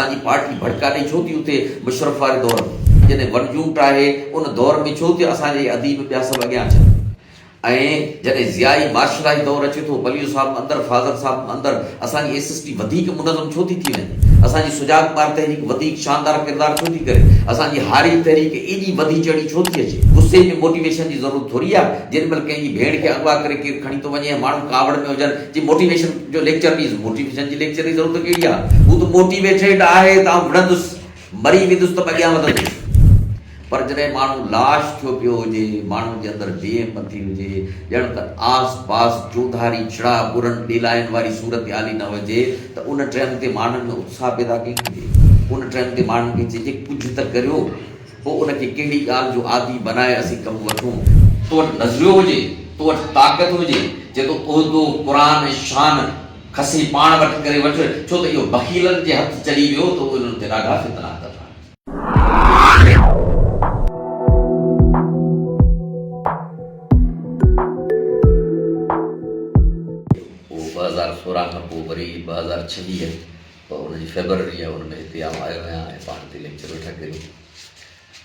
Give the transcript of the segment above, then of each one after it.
असांजी पार्टी भड़का ॾेई छो थी उते मुशरफ वारे दौर में जॾहिं वनजूट आहे उन दौर में छो थी असांजे अदीब ॿिया सभु अॻियां अचनि ऐं जॾहिं ज़ियाई मार्शलाई दौर अचे थो बलियो साहब अंदरि फाज़र साहब अंदरि असांजी SST वधीक मुनज़म छो थी वञे असांजी सुजाग पार तहरीक वधीक शानदार किरदारु छो थी करे असांजी हारी तहरीक एॾी वधी चढ़ी छो थी अचे गुस्से में मोटिवेशन जी ज़रूरत थोरी आहे जेॾी महिल कंहिंजी भेण खे अगवा करे केरु खणी थो वञे माण्हू कावड़ में हुजनि जी मोटिवेशन जो लेक्चर बि मोटिवेशन जी लेक्चर जी ज़रूरत कहिड़ी आहे हू त मोटिवेटेड आहे त आउं विढ़ंदुसि मरी वेंदुसि त अॻियां वधंदुसि पर जॾहिं माण्हू लाश थियो पियो हुजे माण्हू जे अंदरि बेहिमती हुजे ॼण त आस पास चौधारी छिड़ा बुरनि ॾेलाइनि वारी सूरत हाली न हुजे त उन टाइम ते माण्हुनि में उत्साह पैदा कई हुजे उन टाइम ते माण्हुनि खे चइजे कुझु त करियो पोइ उनखे कहिड़ी ॻाल्हि जो आदी बनाए असीं कमु वठूं तो वटि नज़रियो हुजे तो वटि ताक़त हुजे जे तो उहिदो क़ुरान शान खसी पाण वटि करे वठ छो त इहो बखीलनि जे हथ चली वियो त उन्हनि ते ॾाढा फितना था खां पोइ वरी 2026 पोइ हुनजी फेबरवरी आहे हुन में हिते आउं आयो आहियां ऐं पाण ते लेक्चर वेठा कयूं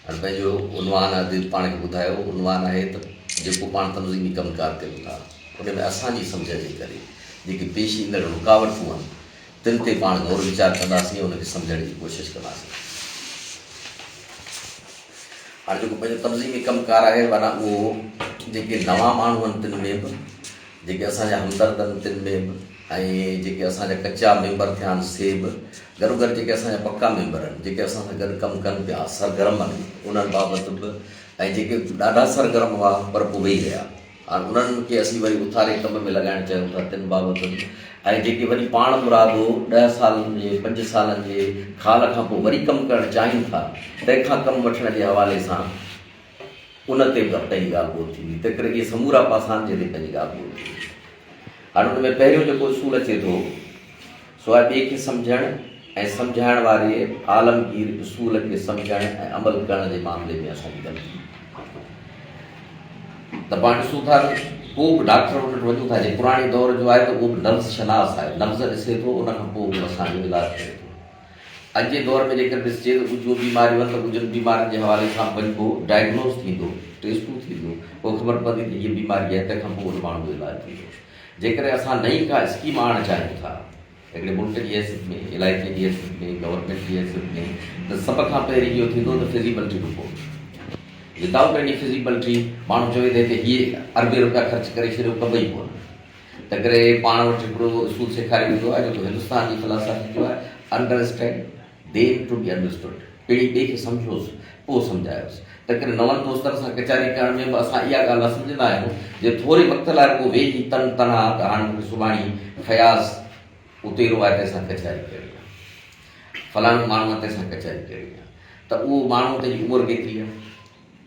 हाणे पंहिंजो उनवान आहे पाण खे ॿुधायो उनवान आहे त जेको पाण तनज़ीमी कमकार कयूं था उन में असांजी सम्झ जे करे जेके पेश ईंदड़ रुकावटूं आहिनि तिन ते पाण गौर वीचार कंदासीं उनखे सम्झण जी कोशिशि कंदासीं हाणे जेको पंहिंजो तनज़ीमी कमकार आहे माना उहो जेके नवां माण्हू आहिनि तिन में बि जेके असांजा हमदर्द आहिनि तिन में बि ऐं जेके असांजा कचा मेंबर थिया आहिनि से बि गॾो गॾु जेके असांजा पका मेंबर आहिनि जेके असां सां गॾु कमु कनि पिया सरगर्म आहिनि उन्हनि बाबति बि ऐं जेके ॾाढा सरगर्म हुआ पर पोइ वेही रहिया हाणे उन्हनि खे असीं वरी उथारे कम में लॻाइणु चाहियूं था तिन बाबति बि ऐं जेके वरी पाण मुरादो 10 सालनि जे 5 सालनि जे खाल खां पोइ वरी कमु करणु चाहिनि था तंहिंखां कमु वठण जे हवाले सां उन ते बि पंहिंजी ॻाल्हि ॿोल थींदी तंहिं करे इहे समूरा पासा आहिनि जंहिं ते पंहिंजी ॻाल्हि ॿोल थींदी हाणे हुन में पहिरियों जेको उसूल अचे थो सो आहे ॿिए खे सम्झणु ऐं सम्झाइण वारे आलमगीर उसूल खे सम्झणु ऐं अमल करण जे मामले में असांजी ग़लती त पाण ॾिसूं था को बि डॉक्टर वटि वञूं था जे पुराणे दौर जो आहे त उहो बि नब्ज़ शनास आहे नब्ज़ ॾिसे थो उन खां पोइ बि असांजो इलाजु करे थो अॼु जे दौर में जेकर ॾिसिजे त कुझु बीमारियूं आहिनि त कुझु बीमारियुनि जे हवाले सां वञिबो डायग्नोस थींदो टेस्टूं थींदो पोइ ख़बर पवंदी त हीअ बीमारी आहे तंहिंखां पोइ उन माण्हू जो इलाजु थींदो जेकर असां नई का स्कीम आणणु चाहियूं था हिकिड़े मुल्क जी हैसियत में इलाइक़े जी हैसियत में गवर्नमेंट जी हैसियत में त सभ खां पहिरीं इहो थींदो त फिज़िबिलिटी रिपोर्ट विदाउट एनी फिज़िबिलिटी माण्हू चवे त हिते हीअ अरबे रुपया ख़र्च करे छॾियो कबई कोन त करे पाण वटि हिकिड़ो उसूल सेखारियो वेंदो आहे जेको हिंदुस्तान जी फिलासफ़ी जो आहे understand than to be understood पहिरीं ॿिए खे सम्झोसि पोइ सम्झायोसि त करे नवनि दोस्तनि सां कचारी करण में बि असां इहा ॻाल्हि न सम्झंदा आहियूं जे थोरे वक़्त लाइ रुॻो वेही तनहा त हाणे मूंखे सुभाणे फयाज़ उतेरो आहे तंहिंसां कचारी करणी आहे फलाणे माण्हूअ तंहिंसां कचारी करणी आहे त उहो माण्हू पंहिंजी उमिरि केतिरी आहे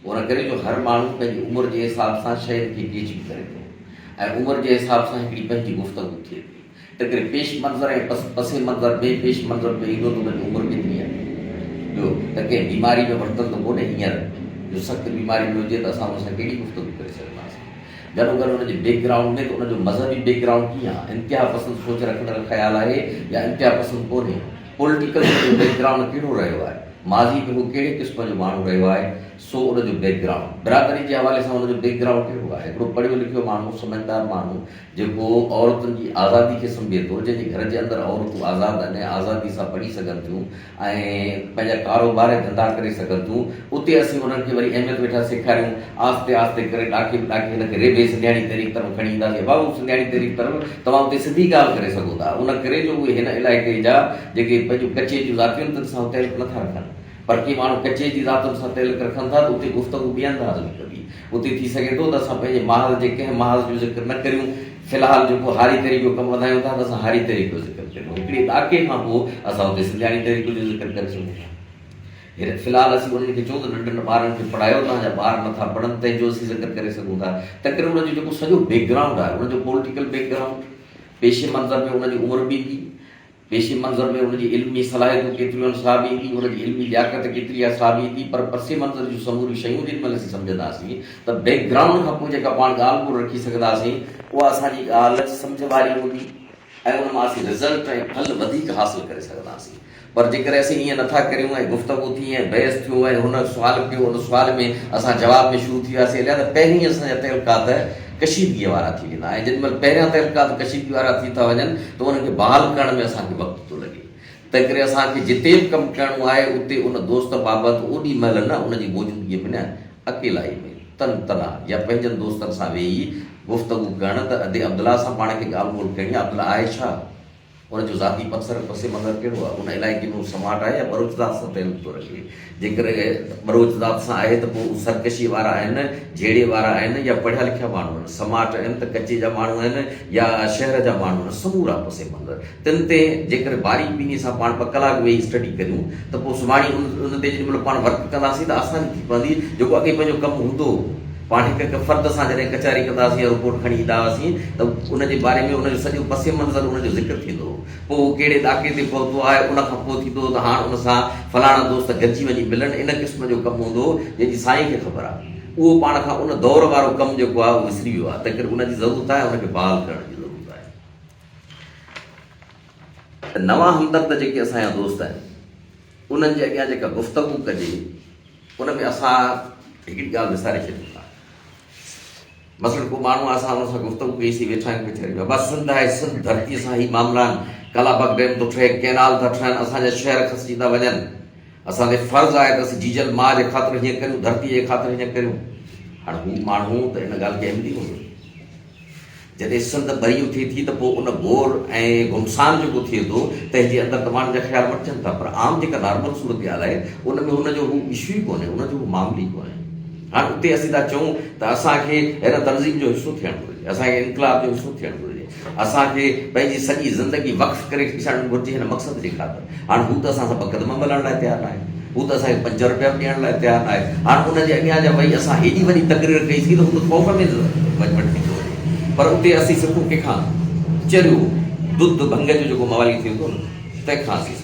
उन करे जो हर माण्हू पंहिंजी उमिरि जे हिसाब सां शयुनि खे पेश बि करे थो ऐं उमिरि जे हिसाब सां हिकिड़ी पंहिंजी गुफ़्तगू थिए थी त करे पेश मंज़र ऐं पसे मंज़र ॿिए पेश मंज़र में ईंदो त हुनजी उमिरि केतिरी आहे ॿियो त कंहिं बीमारी में वरितल त कोन्हे हींअर जो सख़्तु बीमारी में हुजे त असां हुन सां कहिड़ी गुफ़्तगू करे सघंदासीं गॾो गॾु हुनजे बैकग्राउंड में त हुनजो मज़हबी बैकग्राउंड कीअं आहे इंतिहा पसंदि सोच रखण जो ख़्यालु आहे या इंतिहा पसंदि कोन्हे पॉलिटिकल जो बैकग्राउंड कहिड़ो रहियो आहे माज़ी में उहो कहिड़े क़िस्म जो माण्हू रहियो आहे सो उनजो बैकग्राउंड बिरादरी जे हवाले सां उनजो बैकग्राउंड कहिड़ो आहे हिकिड़ो पढ़ियो लिखियो माण्हू समझदार माण्हू जेको औरतुनि जी आज़ादी खे सम्झे थो जंहिंजे घर जे अंदरि औरतूं आज़ादु आहिनि आज़ादी सां पढ़ी सघनि थियूं ऐं पंहिंजा कारोबार धंधा करे सघनि थियूं उते असीं उन्हनि खे वरी अहमियत वेठा सेखारियूं आस्ते आस्ते करे ॾाके हिनखे रेबे सिंधियाणी तहरीक तरफ़ खणी ईंदासीं बाबू सिंधियाणी तहरीक तरफ़ तव्हां उते सिधी ॻाल्हि करे सघो था उन करे जो उहे हिन इलाइक़े जा जेके पंहिंजूं कचे जूं ज़ातियुनि सां हुते नथा रखनि पर के माण्हू कचे जी ज़ातुनि सां तेल रखनि था त उते गुफ़्तगू ॿियनि था हली कबी उते थी सघे थो त असां पंहिंजे महाल जे कंहिं महाल जो ज़िक्र न करियूं फ़िलहालु जेको हारी तरीक़ो कमु वधायूं था त असां हारी तरीक़ो ज़िक्र करियूं हिकिड़े ॾाके खां पोइ असां उते सिंधियाणी तरीक़े जो ज़िक्र करे सघूं था हींअर फ़िलहालु असीं उन्हनि खे चऊं त नंढनि ॿारनि खे पढ़ायो तव्हांजा ॿार नथा पढ़नि तंहिंजो असीं ज़िक्र करे सघूं था त करे उनजो जेको सॼो बैकग्राउंड आहे उनजो पॉलिटिकल बैकग्राउंड पेशे मंज़र में उनजी उमिरि बि ईंदी पेशी मंज़र में उनजी इल्मी सलाहियतूं केतिरियूं आहिनि सा बि ईंदी उनजी इल्मी लियाकत केतिरी आहे सा बि ईंदी पर पसे मंज़र जूं समूरियूं शयूं जेॾी महिल असीं सम्झंदासीं त बैकग्राउंड खां पोइ जेका पाण ॻाल्हि ॿोल रखी सघंदासीं उहा असांजी ॻाल्हि सम्झ वारी हूंदी ऐं उन मां असीं रिज़ल्ट ऐं फल वधीक हासिलु करे सघंदासीं पर जेकर असीं ईअं नथा करियूं ऐं गुफ़्तगू थी ऐं बहस थियो ऐं हुन सुवाल कयो, उन सुवाल में असां जवाब में शुरू थी वियासीं, हलिया त पहिरीं असांजा तहलकात कशीदगीअ वारा थी वेंदा। ऐं जेॾी महिल पहिरियां तहलकात कशीदगी वारा थी था वञनि त उनखे बहाल करण में असांखे वक़्तु थो लॻे। तंहिं करे असांखे जिते बि कमु करिणो आहे उते उन दोस्त बाबति ओॾी महिल न उनजी मौजूदगीअ में न अकेलाई में तना या पंहिंजनि दोस्तनि सां वेही गुफ़्तगू करणु त अदे अब्दुल्ला सां पाण खे ॻाल्हि ॿोल करणी आहे, अब्दुल्ला आहे छा, उनजो ज़ाती पसे मंज़र कहिड़ो आहे, उन इलाइक़े में समाट आहे या बरोचदात सां तइल्लुक़ थो रखे। जेकर बरोचदात सां आहे त पोइ सरकशी वारा आहिनि, झेड़े वारा आहिनि, या पढ़िया लिखिया माण्हू आहिनि, समाट आहिनि त कचे जा माण्हू आहिनि या शहर जा माण्हू आहिनि, समूरा पसे मंज़र। तिन ते जेकर बारीक़ी सां पाण 2 कलाक वेही स्टडी करियूं त पोइ सुभाणे उन ते जेॾी महिल पाण वर्क कंदासीं त आसानी थी पवंदी। जेको अॻे पंहिंजो कमु हूंदो, पाण हिकु फ़र्द सां जॾहिं कचहरी कंदासीं या रिपोर्ट खणी ईंदा हुआसीं त उनजे बारे में उनजो सॼो पसे मंज़र उनजो ज़िक्र थींदो, पोइ कहिड़े ॾाके ते पहुतो आहे, उनखां पोइ थींदो त हाणे उन सां फलाणा दोस्त गॾिजी वञी मिलनि, इन क़िस्म जो कमु हूंदो जंहिंजी साईं खे ख़बर आहे। उहो पाण खां उन दौर वारो कमु जेको आहे उहो विसरी वियो आहे। तंहिं करे उनजी ज़रूरत आहे, उनखे बहाल करण जी ज़रूरत आहे। नवां हमदर्द जेके असांजा दोस्त आहिनि उन्हनि जे अॻियां जेका गुफ़्तगू कजे उन में असां हिकिड़ी ॻाल्हि विसारे छॾियूं था। मसइलो को माण्हू आहे, असां हुन सां गुफ़्तगू कईसीं, वेठा आहियूं कचहरी में, बसि सिंध आहे, सिंध धरतीअ सां ई मामला आहिनि, कलाबाग डैम थो ठहे, कैनाल था ठहनि, असांजा शहर खसिजी था वञनि, असांजे फ़र्ज़ु आहे त असीं जीजल माउ जे ख़ातिर हीअं करियूं, धरतीअ जे ख़ातिर हीअं करियूं। हाणे हू माण्हू त इन ॻाल्हि खे अहमियत हूंदो, जॾहिं सिंध ॿरियूं थिए थी त पोइ उन घोर ऐं घुमसान जेको थिए थो तंहिंजे अंदरि तमामु जा ख़्याल मटिजनि था, पर आम जेका नॉर्मल सूरत हाल आहे उन में हुनजो हू इशू ई कोन्हे, उनजो हू मामलो ई कोन्हे। हाणे उते असीं था चऊं त असांखे हिन तनज़ीम जो हिसो थियणु घुरिजे, असांखे इनकलाब जो हिसो थियणु घुरिजे, असांखे पंहिंजी सॼी ज़िंदगी वक़्फ़ करे छॾणु घुरिजे हिन मक़सद जे ख़ातिर। हाणे हू त असां सां 2 क़दम मिलण लाइ तयारु न आहे, हू त असांखे 5 रुपया बि ॾियण लाइ तयारु न आहे। हाणे उनजे अॻियां जा भई असां हेॾी वॾी तकरीर कईसीं त हू त ख़ौफ़ में मटिजी थो वञे। पर उते असीं सिखूं कंहिंखां, चरियो दुध भंग जो जेको मवाली थिए थो न तंहिंखां असीं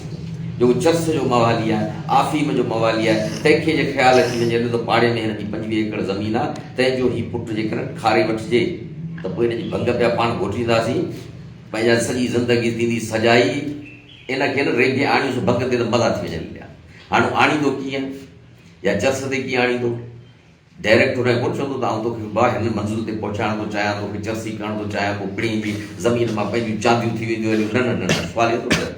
जेको चर्स जो मवाली आहे, आफ़ीम जो मवाली आहे, तंहिंखे जे ख़्यालु अची वञे त पाड़े में हिन जी 25 एकड़ ज़मीन आहे, तंहिंजो हीउ पुटु जेकर खारे वठिजे त पोइ हिन जी भंग पिया पाण घोटींदासीं, पंहिंजा सॼी ज़िंदगी थींदी सजाई, इनखे न रेगे आणियूंसि भंग ते त मज़ा थी वञनि पिया। हाणे आणींदो कीअं या चर्स ते कीअं आणींदो, डायरेक्ट हुनखे कोन चवंदो त आउं तोखे भाउ हिन मंज़िल ते पहुचाइण थो चाहियां, तोखे चर्सी करण थो चाहियां, पोइ पिणी बि ज़मीन मां पंहिंजियूं चांदियूं थी वेंदियूं हलियूं, न न न, सुवाल थो करे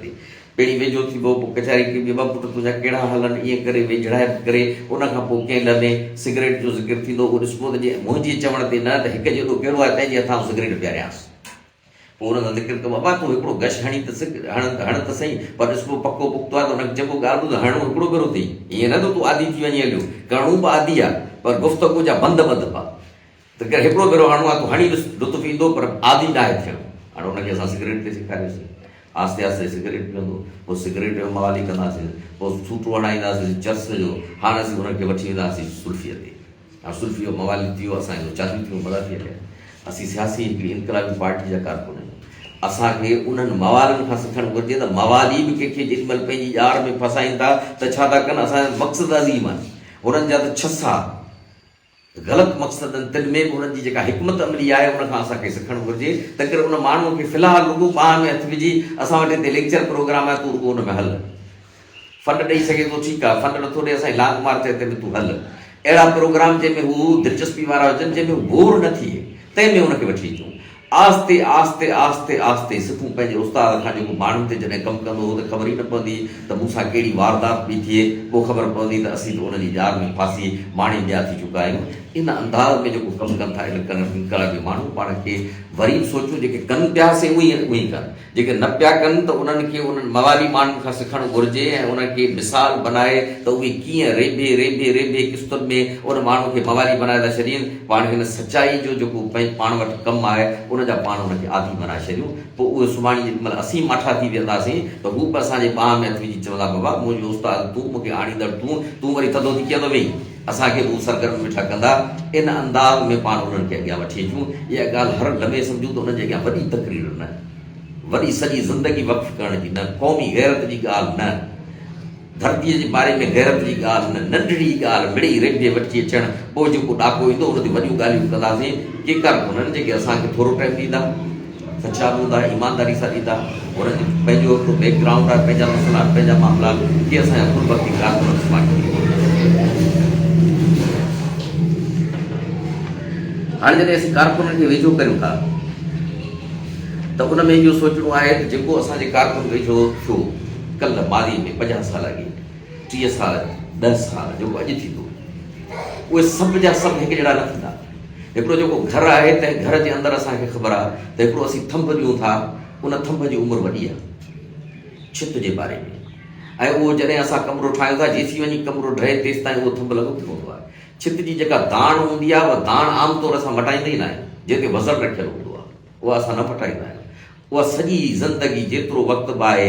पहिरीं वेझो थी वियो, पोइ कचहरी की 2 पुट तुंहिंजा कहिड़ा हलनि, ईअं करे वेझड़ाए करे उनखां पोइ कंहिं लॾे सिगरेट जो ज़िक्र थींदो, उहो ॾिसबो त जीअं मुंहिंजे चवण ते न त हिकु जेको कहिड़ो आहे तंहिंजे हथां सिगरेट पियारियांसि, पोइ हुन सां ज़िक्र कयो बाबा तूं हिकिड़ो गश हणी त हण त सही, पर ॾिसबो पको पुख़्तो आहे त हुनखे चइबो ॻाल्हि ॿुध हणो हिकिड़ो भेरो अथई, ईअं न त तूं आदी थी वञी हलियो, करणो बि आदी आहे पर गुफ़्तगू जा बंद पा, त करे हिकिड़ो भेरो हणो आहे तूं हणी ॾिस, लुत्फ़ ईंदो पर आदी न आहे थियणो। हाणे हुनखे असां सिगरेट ते सेखारियोसीं, आस्ते आस्ते सिगरेट पीअंदो, पोइ सिगरेट जो मवाली कंदासीं, पोइ सूटो हणाईंदासीं चर्स जो, हाणे असीं हुनखे वठी वेंदासीं सुल्फ़ीअ ते। हाणे सुल्फ़ी जो मवाली थी वियो, असांजो चालू थी वियो, मज़ा थी हलिया। असीं सियासी हिकिड़ी इनकलाबी पार्टी जा कारकुन आहियूं, असांखे उन्हनि मवालनि खां सिखणु घुरिजे त मवाली बि कंहिंखे जेॾी महिल पंहिंजी ॼाण में फसाइनि था त छा था कनि, असांजा मक़सद अज़ीम आहिनि, हुननि जा त 6 साल ग़लति मक़सदनि तिन में बि उन्हनि जी जेका हिकमत अमली आहे उनखां असांखे सिखणु घुरिजे। तंहिं करे उन माण्हूअ खे फ़िलहालु रुॻो ॿाह में हथु विझी असां वटि हिते लेक्चर प्रोग्राम आहे, तूं रुॻो हुन में हल, फंड ॾेई सघे थो ठीकु आहे, फंड नथो ॾे असांजी लांग मार थिए ते बि तूं हल, अहिड़ा प्रोग्राम जंहिंमें हू दिलचस्पी वारा हुजनि, जंहिंमें हू बोर न थिए, तंहिंमें हुनखे वठी अचूं। आस्ते आस्ते आस्ते आस्ते सिखूं पंहिंजे उस्ताद खां, जेको माण्हुनि ते जॾहिं कमु कंदो हो त ख़बर ई न पवंदी त मूंसां कहिड़ी वारदात बि थिए, पोइ ख़बर पवंदी त असीं त उनजी ॼाण में फासी माणे ॿिया थी चुका आहियूं। इन अंदाज़ में जेको कमु कनि था इनकलाबी माण्हू, पाण खे वरी बि सोचूं जेके कनि पिया से उहे ई कनि, जेके न पिया कनि त उन्हनि खे उन्हनि मवाली माण्हुनि खां सिखणु घुरिजे ऐं उनखे मिसाल बनाए त उहे कीअं रेबे रेबे रेबे क़िस्तुनि में उन माण्हू खे मवाली बनाए था छॾीनि, पाण हिन सचाई जो जेको पाण वटि कमु आहे उनजा पाण उनखे आदी बनाए छॾियूं। पोइ उहे सुभाणे जेॾीमहिल असीं माठा थी वेंदासीं त हू बि असांजे ॿाह में हथु विझी चवंदा बाबा मुंहिंजो उस्ताद तूं, मूंखे आणींदड़ तूं वरी थधो थी कीअं थो वेही, असांखे उहे सरगर्म वेठा कंदा। इन अंदाज़ में पाण उन्हनि खे अॻियां वठी अचूं। इहा ॻाल्हि हर लम्हे सम्झूं त उनजे अॻियां वॾी तकरीर न, वॾी सॼी ज़िंदगी वक़्फ़ करण जी न, क़ौमी गैरत जी ॻाल्हि न, धरतीअ जे बारे में गैरत जी ॻाल्हि न, नंढड़ी ॻाल्हि मिड़ी रेबे वठी अचणु, पोइ जेको ॾाको ईंदो उन ते वॾियूं ॻाल्हियूं कंदासीं। के कारकुन जेके असांखे थोरो टाइम ॾींदा, सच्चा बि हूंदा ईमानदारी सां ॾींदा हुननि पंहिंजो हिकिड़ो बैकग्राउंड आहे पंहिंजा मसइला पंहिंजा मामला की असांजा गुरबती कारकुन हाणे जॾहिं असीं कारकुननि खे वेझो करियूं था त उन में इहो सोचणो आहे त जेको असांजे कारकुन वेझो थियो कल्ह मादी में 50 साल अॻे 30 साल 10 साल जेको अॼु थींदो उहे सभु जा सभु हिकु जहिड़ा न थींदा हिकिड़ो जेको घरु आहे त घर जे अंदरि असांखे ख़बर आहे त हिकिड़ो असीं थंभ ॾियूं था उन थंभ जी उमिरि वॾी आहे छित जे बारे में ऐं उहो जॾहिं असां कमिरो ठाहियूं था जेसीं वञी कमिरो ढहे तेसि ताईं उहो थंभ लॻो पियो हूंदो आहे छित जी जेका दाण हूंदी आहे उहा दाण आमतौर असां मटाईंदा ई न आहियूं जंहिं ते वज़न रखियलु हूंदो आहे उहा असां न मटाईंदा आहियूं उहा सॼी ज़िंदगी जेतिरो वक़्तु बि आहे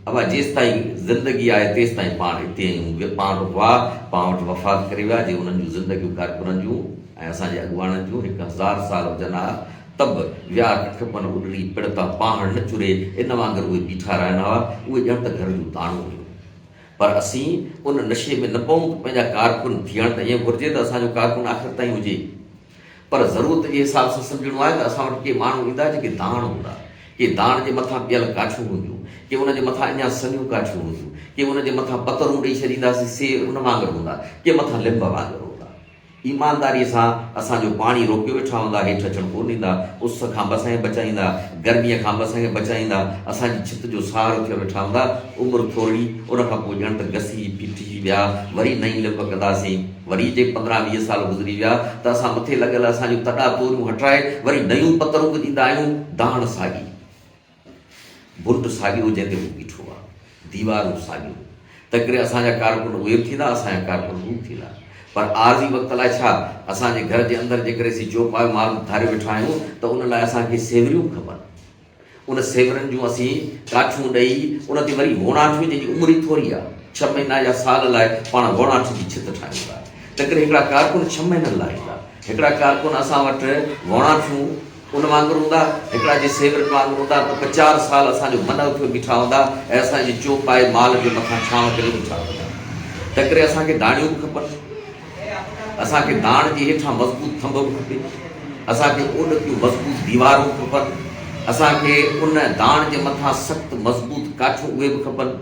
अबा जेसि ताईं ज़िंदगी आहे तेसि ताईं पाण हिते आहियूं पाण वटि वफ़ात करे विया जे उन्हनि जूं ज़िंदगियूं कारकुननि जूं ऐं असांजे अॻुवाणनि जूं 1000 साल हुजनि हा त बि विया खपनि उॾड़ी पिड़ता पाण न चुरे इन वांगुरु उहे बीठा रहंदा हुआ उहे ॼण त घर जूं दाणूं हुयूं पर असीं उन नशे में न पऊं त पंहिंजा कारकुन थियण त ईअं घुरिजे त असांजो कारकुन आख़िर ताईं हुजे पर ज़रूरत जे हिसाब सां सम्झणो आहे त असां वटि के माण्हू ईंदा जेके दाण हूंदा के दाण जे मथां ॿियल काठियूं हूंदियूं के उन जे मथां अञा सनियूं काठियूं हूंदियूं के उन जे मथां पतरूं ॾेई छॾींदासीं से उन वांगुरु हूंदा के मथां लिंब वांगुरु हूंदा ईमानदारीअ सां असांजो पाणी रोके वेठा हूंदा हेठि अचणु कोन ॾींदा उस खां बि असांखे बचाईंदा गर्मीअ खां बि असांखे बचाईंदा असांजी छित जो सहारो थियल वेठा हूंदा उमिरि थोरी उन खां पोइ ॼण त घसी पीटी विया वरी नई लिंब कंदासीं वरी जे 15-20 साल गुज़री विया त असां मथे लॻियल असांजूं तॾा तोरियूं हटाए वरी नयूं पतरूं बि ॾींदा आहियूं दाण साॻी बुर्ट साॻियो जंहिं ते उहो बीठो आहे दीवारूं साॻियूं त करे असांजा कारकुन उहे बि थींदा असांजा कारकुन उहे थींदा पर आरज़ी वक़्त लाइ छा असांजे घर जे अंदरि जेकॾहिं असीं चौपायो माल धारे वेठा आहियूं त उन लाइ असांखे सेवरियूं खपनि उन सेवरनि जूं असीं काठियूं ॾेई उन ते वरी वोणाठियूं जंहिंजी उमिरि थोरी आहे 6 महीना या साल लाइ पाण वोणाठ जी छित ठाहियूं था त करे हिकिड़ा कारकुन 6 महीननि लाइ ईंदा हिकिड़ा कारकुन असां वटि वोणाठियूं उन वांगुरु हूंदा हिकिड़ा जे सेवरनि वांगुरु हूंदा त 50 साल असांजो मन उथियो बीठा हूंदा ऐं असांजे चौपाए माल जे मथां छांव करे बीठा हूंदा त करे असांखे दाणियूं बि खपनि असांखे दाण जे हेठां मज़बूत थंभ बि खपे असांखे ओॾकियूं मज़बूत दीवारूं खपनि असांखे उन दाण जे मथां सख़्तु मज़बूत काठियूं उहे बि खपनि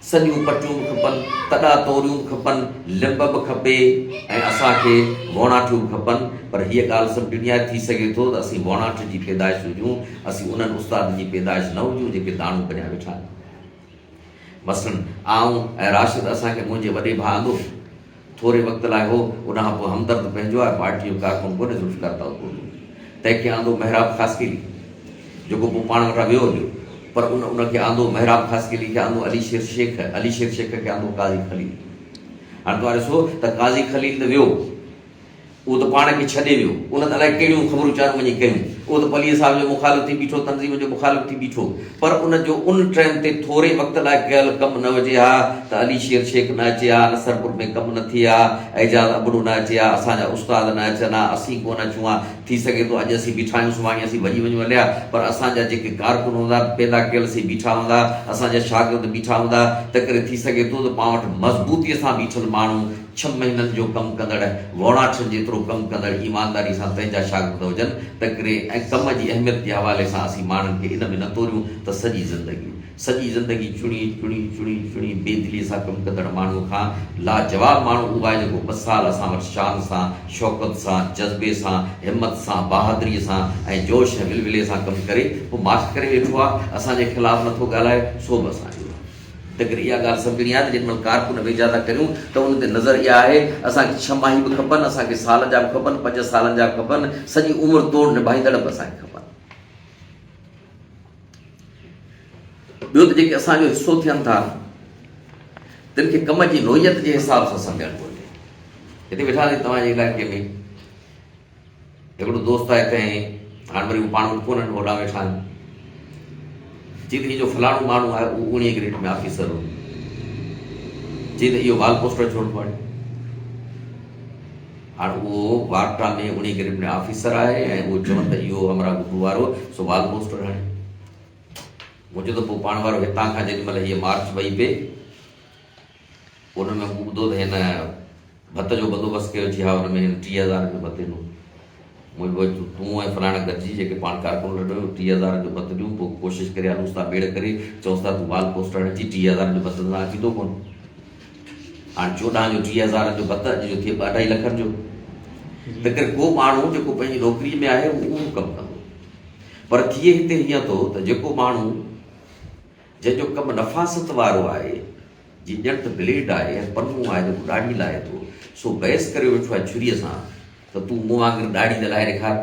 सॼियूं पटियूं बि खपनि तॾा तोरियूं बि खपनि लिंब बि खपे ऐं असांखे वोणाठियूं बि खपनि पर हीअ ॻाल्हि सभु दुनिया थी सघे थो त असीं वोणाठ जी पैदाइश हुजूं असीं उन्हनि उस्तादनि जी पैदाइश न हुजूं जेके दाणूं बणिया वेठा आहिनि मसलन आऊं ऐं राशिद असांखे मुंहिंजे वॾे भाउ आंदो थोरे वक़्त लाइ हो उन खां पोइ हमदर्द पंहिंजो आहे पार्टी जो कारकुन कोन्हे ज़ुल्फ़िकार कोन्हे तंहिंखे आंदो महराब ख़ासकेली जेको पोइ पाण वटां वियो हुयो पर उनखे आंदो महराब ख़ासकेली खे आंदो अली शेर शेख खे आंदो काज़ी खलील हाणे तव्हां ॾिसो त काज़ी खलील त वियो उहो त पाण खे छॾे वियो उन त अलाए कहिड़ियूं ख़बरूं चारूं वञी कयूं उहो त पलीअ साहिब जो मुखालिफ़ थी बीठो तनज़ीम जो मुखालिफ़ थी बीठो पर उनजो उन टाइम ते थोरे वक़्त लाइ कयल कमु न हुजे हा त अली शेर शेख न अचे हा नसरपुर में कमु न थिए हा एजाज़ अबड़ो न अचे हा असांजा उस्ताद न अचनि हा असीं कोन अचूं हा थी सघे थो अॼु असीं बीठा आहियूं सुभाणे असीं भॼी वञूं हलिया पर असांजा जेके कारकुन हूंदा पैदा कयल असीं बीठा हूंदा असांजा शागिर्द बीठा हूंदा त करे थी सघे थो त पाण वटि मज़बूतीअ सां बीठल माण्हू 6 महीननि जो कमु कंदड़ वोणाठनि जेतिरो कमु कंदड़ ईमानदारी सां पंहिंजा शागिर्द हुजनि त करे ऐं कम जी अहमियत जे हवाले सां असीं माण्हुनि खे इन में न तोरियूं त सॼी ज़िंदगी चुणी बेदिलीअ सां कमु कंदड़ माण्हूअ खां लाजवाब माण्हू उहो आहे जेको 2 साल असां वटि शान सां शौक़त सां जज़्बे सां हिमत सां बहादुरीअ सां ऐं जोश ऐं विलविले सां कमु करे पोइ माफ़ करे वेठो आहे असांजे ख़िलाफ़ु नथो ॻाल्हाए सो बि असांजो त करे इहा ॻाल्हि सम्झणी आहे त जेॾीमहिल कारकुन वेझा था करियूं त उन ते नज़र इहा आहे असांखे 6 माही बि खपनि असांखे साल जा बि खपनि 5 सालनि जा बि खपनि सॼी उमिरि तोड़ निभाईंदड़ बि असांखे खपनि ॿियो त जेके असांजो हिसो थियनि था तिन खे कम जी नोयत जे हिसाब सां सम्झणु घुरिजे हिते वेठासीं तव्हांजे इलाइक़े में हिकिड़ो दोस्त आहे कंहिं हाणे वरी पाण वटि कोन्हनि होॾा वेठा आहिनि चई त इहो फलाणो माण्हू आहे उहो 19 ग्रेड में ऑफिसर हो चई त इहो वाल पोस्टर छो पढ़े हाणे उहो वार्ता में 19 ग्रेड में ऑफिसर आहे ऐं उहो चवनि त इहो हमरा गुरु वारो सो वाल पोस्टर हणे मुंहिंजो त पोइ पाण वारो हितां खां जेॾीमहिल हीअ मार्च वई पे उन में ॿुधो त हिन भत जो बंदोबस्तु कयो जी हा हुन में 30,000 जो भत ॾिनो तूं ऐं फलाणा गॾिजी जेके पाण कारकुन लॾो 30,000 जो भत ॾियूं, पोइ कोशिशि करे हलूं था ॿेड़ करे चऊं था तूं वाल पोस्टर हणिजी 30,000 जो भत सां थींदो कोन। हाणे 14 जो 30,000 जो भत अॼु जो थिए 2.5 लख जो। त करे को माण्हू जेको पंहिंजी नौकिरीअ में आहे उहो कमु कंदो, पर थिए हिते हीअं थो त जेको माण्हू जंहिंजो कमु नफ़ासत वारो आहे, जीअं ॼण त ब्लेड आहे ऐं पन्नो आहे जेको ॾाढी लाहे थो, सो बहस करे वेठो आहे छुरीअ सां त तूं मूं वांगुरु ॾाढी त लाहे ॾेखार।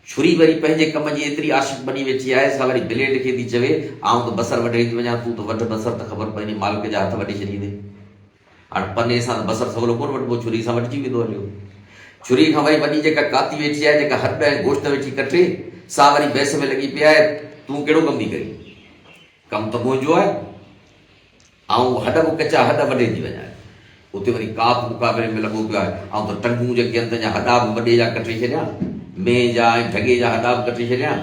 छुरी वरी पंहिंजे कम जी एतिरी आशिक़ बनी वेठी आहे, सा वरी ब्लेड खे थी चवे आउं त बसर वढे थी वञा, तूं त वढ बसर त ख़बर पवंदी मालिक जा हथ वढी छॾींदे। हाणे पने सां बसर सवलो कोन वठिबो, छुरी सां वढिजी वेंदो हलियो। छुरी खां वरी वॾी जेका काती वेठी आहे, जेका हॾ ऐं गोश्त वेठी कटे, सा वरी बहस में लॻी पई आहे तूं कहिड़ो कमु थी करीं, कमु त मुंहिंजो आहे, ऐं हॾ बि कचा हॾ वढे थी वञा। उते वरी काप मुक़ाबले में लॻो पियो आहे, ऐं त टंगूं जेके आहिनि तुंहिंजा हॾा बि वॾे जा कटे छॾियां, मेह जा ऐं ढगे जा हॾा बि कटे छॾियां।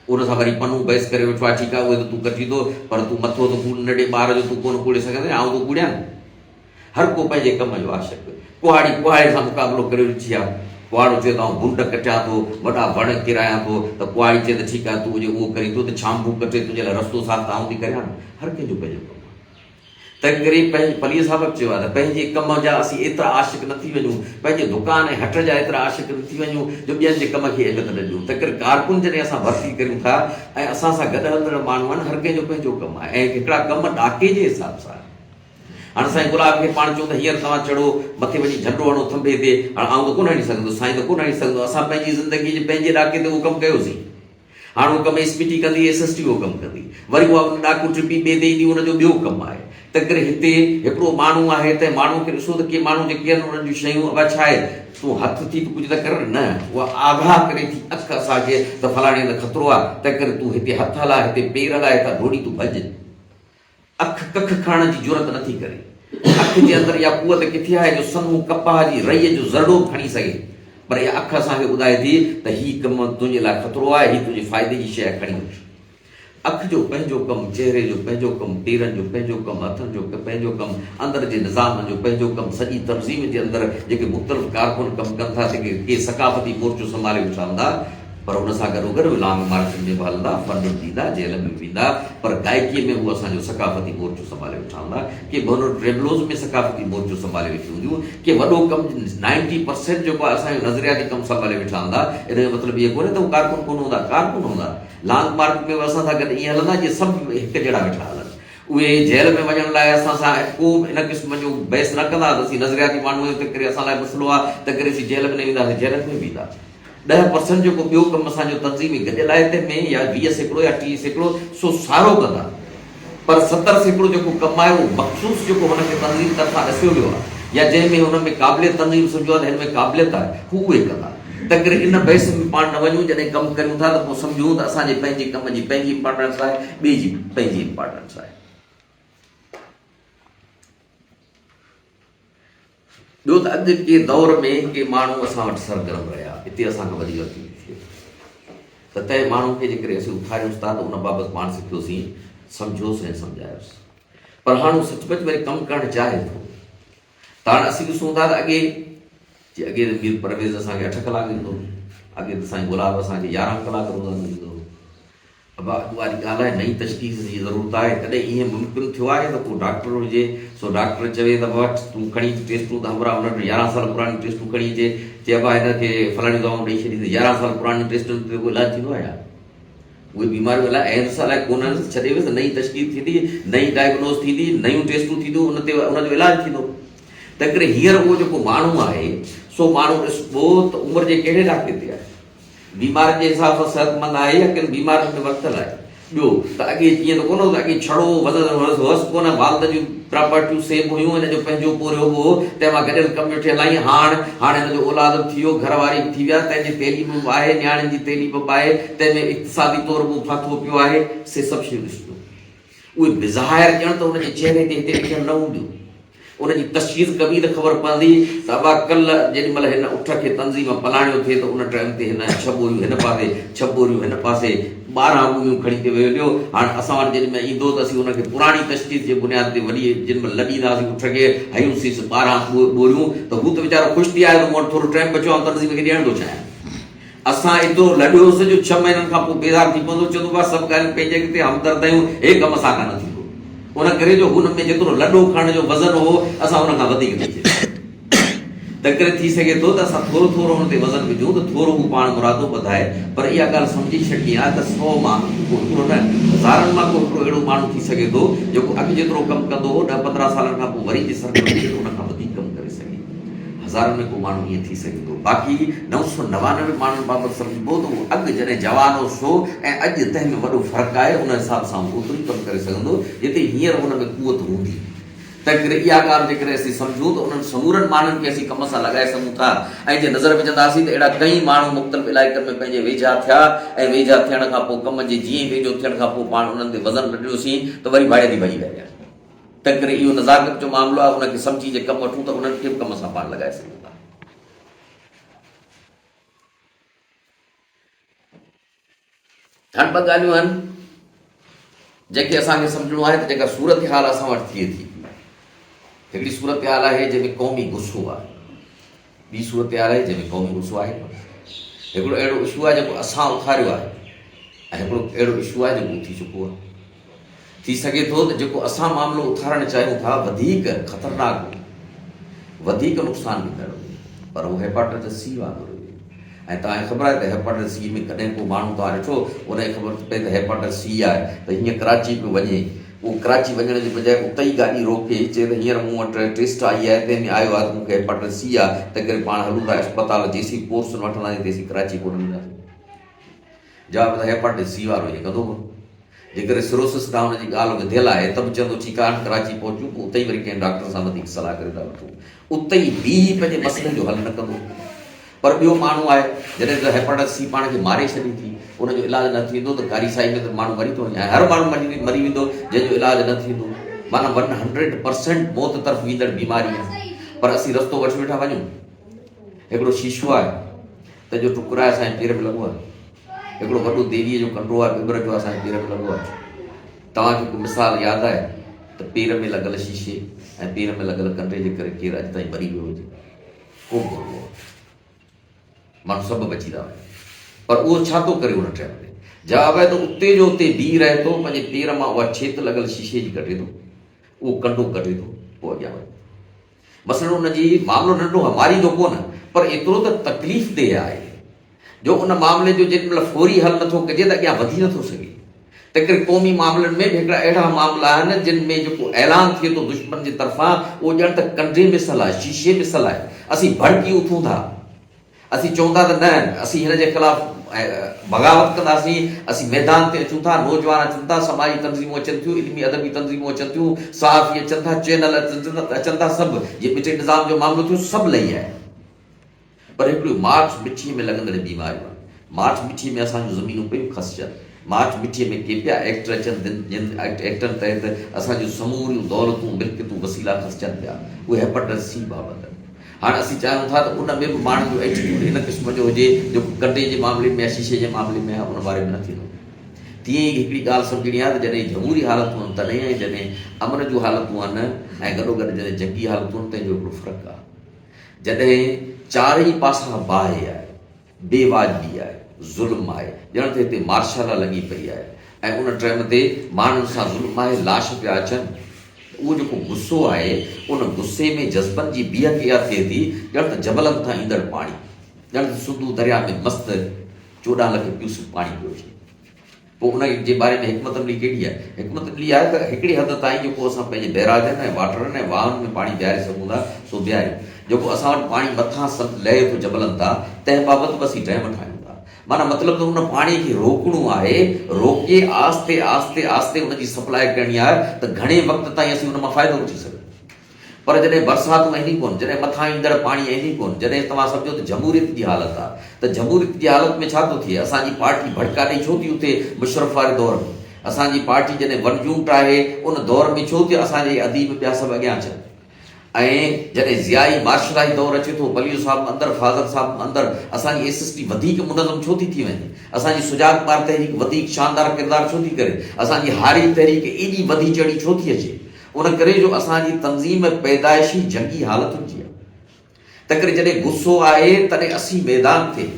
उन सां वरी पन्नू बहस करे वेठो आहे, ठीकु आहे उहे त तूं कटींदो, पर तूं मथो त नंढे ॿार जो तूं कोन कूड़े सघंदे, आउं तो कूड़ियां। हर को पंहिंजे कम जो आशिक़, कुहाड़ी कुहाड़े सां मुक़ाबिलो करे ॾिठी आहे। कुहाड़ो चए थो गुंड कटियां थो, वॾा वण किरायां थो, त कुहाड़ी चए त ठीकु आहे तूं उहो करीं थो त छांबू कटे तुंहिंजे लाइ रस्तो साफ़ त आउं थी करियां। हर कंहिंजो पंहिंजो कमु आहे। तंहिं करे पंहिंजे पलीअ साहिब बि चयो आहे त पंहिंजे कम जा असीं एतिरा आशिक़ न थी वञूं, पंहिंजे दुकान ऐं हट जा एतिरा आशिक़ न थी वञूं जो ॿियनि जे कम खे अहमियत न ॾियूं। तंहिं करे कारकुन जॾहिं असां भर्ती करियूं था ऐं असां सां गॾु हलंदड़ माण्हू आहिनि, हर कंहिंजो पंहिंजो कमु आहे ऐं हिकिड़ा कम ॾाके जे हिसाब सां। हाणे साईं गुलाब खे पाण चऊं त हींअर तव्हां चढ़ो मथे वञी झंडो हणो थंभे ते, हाणे आउं त कोन हणी सघंदुसि, साईं त कोन हणी सघंदो। असां पंहिंजी ज़िंदगी जे पंहिंजे ॾाके ते उहो कमु कयोसीं। हाणे उहो कमु एसपीटी कंदी, SST उहो कमु कंदी, वरी उहा ॾाकू टिपी ॿिए ते ईंदी, उनजो ॿियो कमु आहे। तंहिं करे हिते हिकिड़ो माण्हू आहे त माण्हू खे ॾिसो त के माण्हू जेके आहिनि उन्हनि जूं शयूं अब छा आहे, तूं हथ थी कुझु त कर न, उहा आगाह करे थी अखि असांखे त फलाणे हंधि खतरो आहे, तंहिं करे तूं हिते हथ हलाए, हिते पेर हलाए, हितां डोड़ी तूं भॼ। अखि कख खणण जी ज़रूरत नथी करे। अखि जे अंदरि इहा कुवत किथे आहे जो सन्हूं कपाह जी रईअ जो ज़रड़ो खणी सघे, पर इहा अखि असांखे ॿुधाए थी त हीउ कमु तुंहिंजे लाइ ख़तरो आहे, हीउ तुंहिंजे फ़ाइदे जी शइ खणी वठ। अखि जो पंहिंजो कमु, चहिरे जो पंहिंजो कमु, पेरनि जो पंहिंजो कमु, हथनि जो पंहिंजो कमु, अंदरि जे निज़ाम जो पंहिंजो कमु, सॼी तनज़ीम जे अंदरि जेके मुख़्तलिफ़ कारकुन कमु कनि था, जेके के सकाफ़ती मोर्चो संभाले वेठा हूंदा, पर हुन सां गॾोगॾु लॉन्ग मार्च में बि हलंदा, फंड ॾींदा, जेल में बि वेंदा, पर गायकीअ में उहो असांजो सकाफ़ती मोर्चो संभाले वेठा हूंदा। के बोनो ट्रेबलोज़ में सकाफ़ती मोर्चो संभाले वेठी हूंदियूं, के वॾो कमु 90% जेको आहे असांजो नज़रियाती कमु संभाले वेठा हूंदा। इन जो मतिलबु इहो कोन्हे त उहे कारकुन कोन हूंदा, कारकुन हूंदा। लॉन्ग मार्च में असां सां गॾु ईअं हलंदा जीअं सभु हिकु जहिड़ा वेठा हलनि। उहे जेल में वञण लाइ असां सां को बि इन क़िस्म जो बहस न कंदा त असीं नज़रियाती माण्हू तंहिं करे असां लाइ मसइलो आहे, तंहिं करे असीं जेल में न वेंदासीं, जेलनि में वेंदा। 10% जेको ॿियो कमु असांजो तनज़ीमी गॾियलाइते में या 20% या 30% सो सारो कंदा, पर 70% जेको कमु आहे उहो मख़सूस जेको हुनखे तनज़ीम तरफ़ां ॾसियो वियो आहे या जंहिंमें हुन में क़ाबिलियत तनज़ीम सम्झो आहे त हिन में क़ाबिलियत आहे, हू उहे कंदा। तंहिं करे इन बहस में पाण न वञूं। जॾहिं कमु करियूं था त पोइ सम्झूं त असांजे पंहिंजे कम जी पंहिंजी इंपॉर्टेंस आहे, ॿिए जी पंहिंजी इंपॉर्टेंस आहे। ॿियो त अॼु के दौर में के माण्हू असां वटि सरगर्म रहिया, हिते असांखे वधीक थी थिए त तंहिं माण्हू खे जेकॾहिं असीं उथारियूंसि था त उन बाबति पाण सिखियोसीं, सम्झोसीं ऐं सम्झायोसीं। पर हाणे सचमुच वरी कमु करणु चाहे थो त हाणे असीं ॾिसूं था त अॻे त मीर परवेज़ असांखे 8 कलाक ॾींदो, अॻे त साईं गुलाब असांखे 11 कलाक रोज़ानो ॾींदो। अब वारी ॻाल्हि आहे, नई तशख़ीस जी ज़रूरत आहे। कॾहिं ईअं मुमकिन थियो आहे त को डॉक्टर हुजे, सो डॉक्टर चवे त वटि तूं खणी टेस्टूं त हमरा उन 11 साल पुराणी टेस्टूं खणी अचे, चइबो आहे हिनखे फलाणी दवाऊं ॾेई छॾींदी। 11 साल पुराणी टेस्टुनि ते को इलाजु थींदो आहे छा? उहे बीमारियूं अलाए अहिड़े साल कोन छॾे वियुसि, नई तशख़ीस थींदी, नई डायग्नोस थींदी, नयूं टेस्टूं थींदियूं, उन ते उनजो इलाजु थींदो। तंहिं करे हींअर उहो जेको माण्हू आहे सो माण्हू ॾिसबो त उमिरि जे कहिड़े ॾाके ते आहे, बीमारियुनि जे हिसाब सां सिहतमंद आहे या किन बीमारियुनि में वरितलु आहे। ॿियो त अॻे कीअं त कोन हो त अॻे छड़ो हुअसि कोन, वालद जूं प्रॉपर्टियूं सेम हुयूं, हिनजो पंहिंजो पूरो हो, तंहिंमां गॾियल कमु वेठे हलाई। हाणे हिनजो औलाद थी वियो, घरवारी बि थी विया, तंहिंजी तैलीम बि आहे, नियाणियुनि जी तैलीम बि आहे, तंहिंमें इक़्तिसादी तौरु बि फाथो पियो आहे। से सभु शयूं ॾिसजो, उहे बिज़ाहिर ॼण त हुनजे चहिरे ते हिते लिखियल न हूंदियूं। उनजी तशख़ीस कबी त ख़बर पवंदी त अबा कल्ह जेॾी महिल हिन उठ खे तनज़ीम पलाणियो थिए त उन टाइम ते हिन 6 ॿोरियूं हिन पासे, 6 ॿोरियूं हिन पासे, 12 मूवियूं खणी ते वियो ॾियो। हाणे असां वटि जिन में ईंदो त असीं हुनखे पुराणी तशदीद जे बुनियाद ते वॾी जिन में लॾींदासीं उठ खे हयूंसीं 12 ॿोलियूं त हू त वीचारो ख़ुशि थी आयो त मूं वटि थोरो टाइम बचियो आहे तनज़ीम खे ॾियण थो चाहियां। असां एतिरो लॾियोसीं जो 6 महीननि खां पोइ बेज़ार थी पवंदो, चवंदो बसि सभु ॻाल्हियूं पंहिंजे अॻिते हमदर्द आहियूं, हे कमु असां खां न थींदो। उन करे जो हुन में जेतिरो लॾो खणण जो वज़न हो असां हुन खां वधीक थी अचे, तंहिं करे थी सघे थो त असां थोरो थोरो हुन ते वज़न विझूं त थोरो हू पाण मुरादो वधाए। पर इहा ॻाल्हि सम्झी छॾणी आहे त 100 माण्हू हिकिड़ो न, हज़ारनि मां को हिकिड़ो अहिड़ो माण्हू थी सघे थो जेको अॻु जेतिरो कमु कंदो हो 10-15 सालनि खां पोइ वरी ॾिसण में हुन खां वधीक कमु करे सघे। हज़ारनि में को माण्हू ईअं थी सघे थो। बाक़ी 999 माण्हुनि बाबति सम्झबो त उहो अॻु जॾहिं जवान हो सो ऐं अॼु तंहिं में वॾो फ़र्क़ु आहे, उन हिसाब सां उहो ओतिरो कमु करे सघंदो जिते हींअर हुन में कुवत हूंदी। तंहिं करे इहा ॻाल्हि जेकॾहिं असीं सम्झूं त उन्हनि समूरनि माण्हुनि खे असीं कम सां लॻाए सघूं था। ऐं जे नज़र विझंदासीं त अहिड़ा कई माण्हू मुख़्तलिफ़ इलाइक़नि में पंहिंजे वेझा थिया ऐं वेझा थियण खां पोइ कम जे जीअं ई वेझो थियण खां पोइ पाण उन्हनि ते वज़न लॾियोसीं त वरी भाड़े थी भॼी विया। तंहिं करे इहो नज़ाकत जो मामिलो आहे, उनखे सम्झी जे कमु वठूं त उन्हनि खे बि कम सां पाण लॻाए सघूं था। हाणे 2 ॻाल्हियूं आहिनि जेके असांखे सम्झणो आहे त जेका सूरत हाल असां वटि थिए थी। हिकिड़ी सूरत हाल आहे जंहिंमें क़ौमी गुस्सो आहे, ॿी सूरत हाल आहे जंहिंमें क़ौमी गुस्सो आहे। हिकिड़ो अहिड़ो इशू आहे जेको असां उथारियो आहे ऐं हिकिड़ो अहिड़ो इशू आहे जेको थी चुको आहे। थी सघे थो त जेको असां मामिलो उथारणु चाहियूं था वधीक ख़तरनाक हुजे, वधीक नुक़सान बि कंदो, पर उहो हेपाटाइटिस C वांगुरु हुजे। ऐं तव्हांखे ख़बर आहे त हेपाटाइटिस C में कॾहिं को माण्हू तव्हां ॾिठो उनखे ख़बर पए त हेपाटाइटिस C आहे त हीअं कराची पियो वञे, उहो कराची वञण जे बजाए उते ई गाॾी रोके चए त हींअर मूं वटि टेस्ट आई आहे, तंहिं में आयो आहे त मूंखे हेपाटाइटिस C आहे, तंहिं करे पाण हलूं था अस्पताल, जेसीं कोर्स वठंदासीं तेसीं कराची कोन ईंदासीं। जवाब त हेपाटाइटिस C वारो ईअं कंदो कोन। जेकॾहिं सिरोसिस खां हुनजी ॻाल्हि वधियल आहे त बि चवंदो ठीकु आहे कराची पहुचूं, पोइ उते ई वरी कंहिं डॉक्टर सां वधीक सलाह करे था वठूं, उते ई बीह पंहिंजे मसइले जो हल न कंदो। पर ॿियो माण्हू आहे जॾहिं त हेपाटाइटिस C पाण खे मारे छॾी थी, उनजो इलाजु न थींदो त कारी साई में त माण्हू मरी थो वञे, हर माण्हू मरी वेंदो जंहिंजो इलाजु न थींदो। माना 100% मौत तरफ़ वेंदड़ बीमारी आहे, पर असीं रस्तो वठी वेठा वञूं। हिकिड़ो शीशो आहे तंहिंजो टुकुर आहे असांजे पेर में लॻो आहे, हिकिड़ो वॾो देवीअ जो कंडो आहे बिबर जो असांजे पेर में लॻो आहे। तव्हांखे को मिसाल यादि आहे त पेर में लॻल शीशे ऐं पेर में लॻल कंडे जे करे केरु अॼु ताईं मरी वियो हुजे? को कोन हुओ, माण्हू सभु बची था वञनि। पर उहो छा थो करे उन टाइम ते? जवाब आहे त उते जो उते बीह रहे थो, पंहिंजे पेर मां उहा छेत लॻल शीशे जी कढे थो, उहो कंडो कढे थो, पोइ अॻियां वञे। मसइलो उनजी मामिलो नंढो आहे, मारींदो कोन, पर एतिरो त तकलीफ़ दे आहे जो उन मामले जो जेॾी महिल फौरी हल नथो कजे त अॻियां वधी नथो सघे। तंहिं करे क़ौमी मामलनि में हिकिड़ा अहिड़ा मामला आहिनि जिन में जेको ऐलान थिए थो दुश्मन जे तरफ़ां उहो ॼण त कंडे मिसल आहे, शीशे मिसल आहे। असीं भड़की उथूं था, असीं चऊं था त न असीं हिन जे ख़िलाफ़ बग़ावत कंदासीं, असीं मैदान ते अचूं था, नौजवान अचनि था, समाजी तंज़ीमूं अचनि थियूं, इल्मी अदबी तंज़ीमूं अचनि थियूं, सहाफ़ी अचनि था, चैनल अचनि था, सभु जे ॿिटे निज़ाम जो मामिलो थियो सभु लही आहे। पर हिकिड़ी मार्च मिठीअ में लॻंदड़ बीमारियूं आहिनि। मार्च मिठीअ में असांजूं ज़मीनूं पियूं खसिजनि, मार्च मिठीअ में के पिया एक्ट अचनि जिन एक्टनि तहत असांजूं समूरियूं दौलतूं मिल्कियतूं वसीला खसिजनि पिया, उहे हेपाटाइटिस C बाबति। हाणे असीं चाहियूं था त उन में बि माण्हुनि जो एटीट्यूड हिन क़िस्म जो हुजे जेको कंडे जे मामले में या शीशे जे मामले में आहे, उन बारे में न थींदो। तीअं ई हिकिड़ी ॻाल्हि सम्झणी आहे त जॾहिं जमहूरी हालतूं आहिनि तॾहिं ऐं जॾहिं अमन जूं हालतूं आहिनि ऐं गॾोगॾु जॾहिं जंगी हालतूं आहिनि तंहिंजो हिकिड़ो फ़र्क़ु आहे। जॾहिं चारई पासा बाहि आहे, बेवाजिबी आहे, ज़ुल्म आहे, ॼण त हिते मार्शल लॻी पई आहे ऐं उन टाइम ते माण्हुनि सां ज़ुल्म आहे, लाश पिया अचनि, उहो जेको गुस्सो आहे उन गुस्से में जज़्बनि जी बीह किया थिए थी ॼण त जबलनि खां ईंदड़ पाणी, ॼण त सिंधु दरिया में मस्तु 14 लख क्यूसेक पाणी पियो अचे। पोइ उन जे बारे में हिकमत अमली कहिड़ी आहे? हिकमत अमली आहे त हिकिड़ी हद ताईं जेको असां पंहिंजे बैराजनि ऐं वाटरनि ऐं वाहनि में पाणी बीहारे सघूं था सो बीहारियूं। जेको असां वटि पाणी मथां लहे थो जबलनि तां, तंहिं बाबति बि असीं डैम ठाहियूं था। माना मतिलबु त उन पाणी खे रोकणो आहे, रोके आस्ते आस्ते आस्ते उनजी सप्लाई करणी आहे त घणे वक़्त ताईं असीं उन मां फ़ाइदो वठी सघूं। पर जॾहिं बरसातूं आहिनि कोन, जॾहिं मथां ईंदड़ पाणी आहिनि कोन, जॾहिं तव्हां सम्झो त जमहूरियत जी हालत आहे, त जमहूरियत जी हालत में छा थो थिए? असांजी पार्टी भड़का ॾेई छो थी उते मुशर्रफ वारे दौर में? असांजी पार्टी जॾहिं वनजूट आहे उन दौर में छो थियो असांजे अदीब ॿिया सभु अॻियां अचनि? ऐं जॾहिं ज़ियाई मार्शलाई दौरु अचे थो, बलियो साहिबु अंदरि, फाज़ल साहिबु अंदरि, असांजी SST वधीक मुनज़म छो थी वञे, असांजी सुजात पार तहरीक वधीक शानदार किरदारु छो थी करे, असांजी हारी तहरीक एॾी वधी चढ़ी छो थी अचे, उन करे जो असांजी तंज़ीम पैदाइशी जंगी हालतुनि जी आहे। तंहिं करे जॾहिं गुस्सो आहे तॾहिं असीं मैदान ते,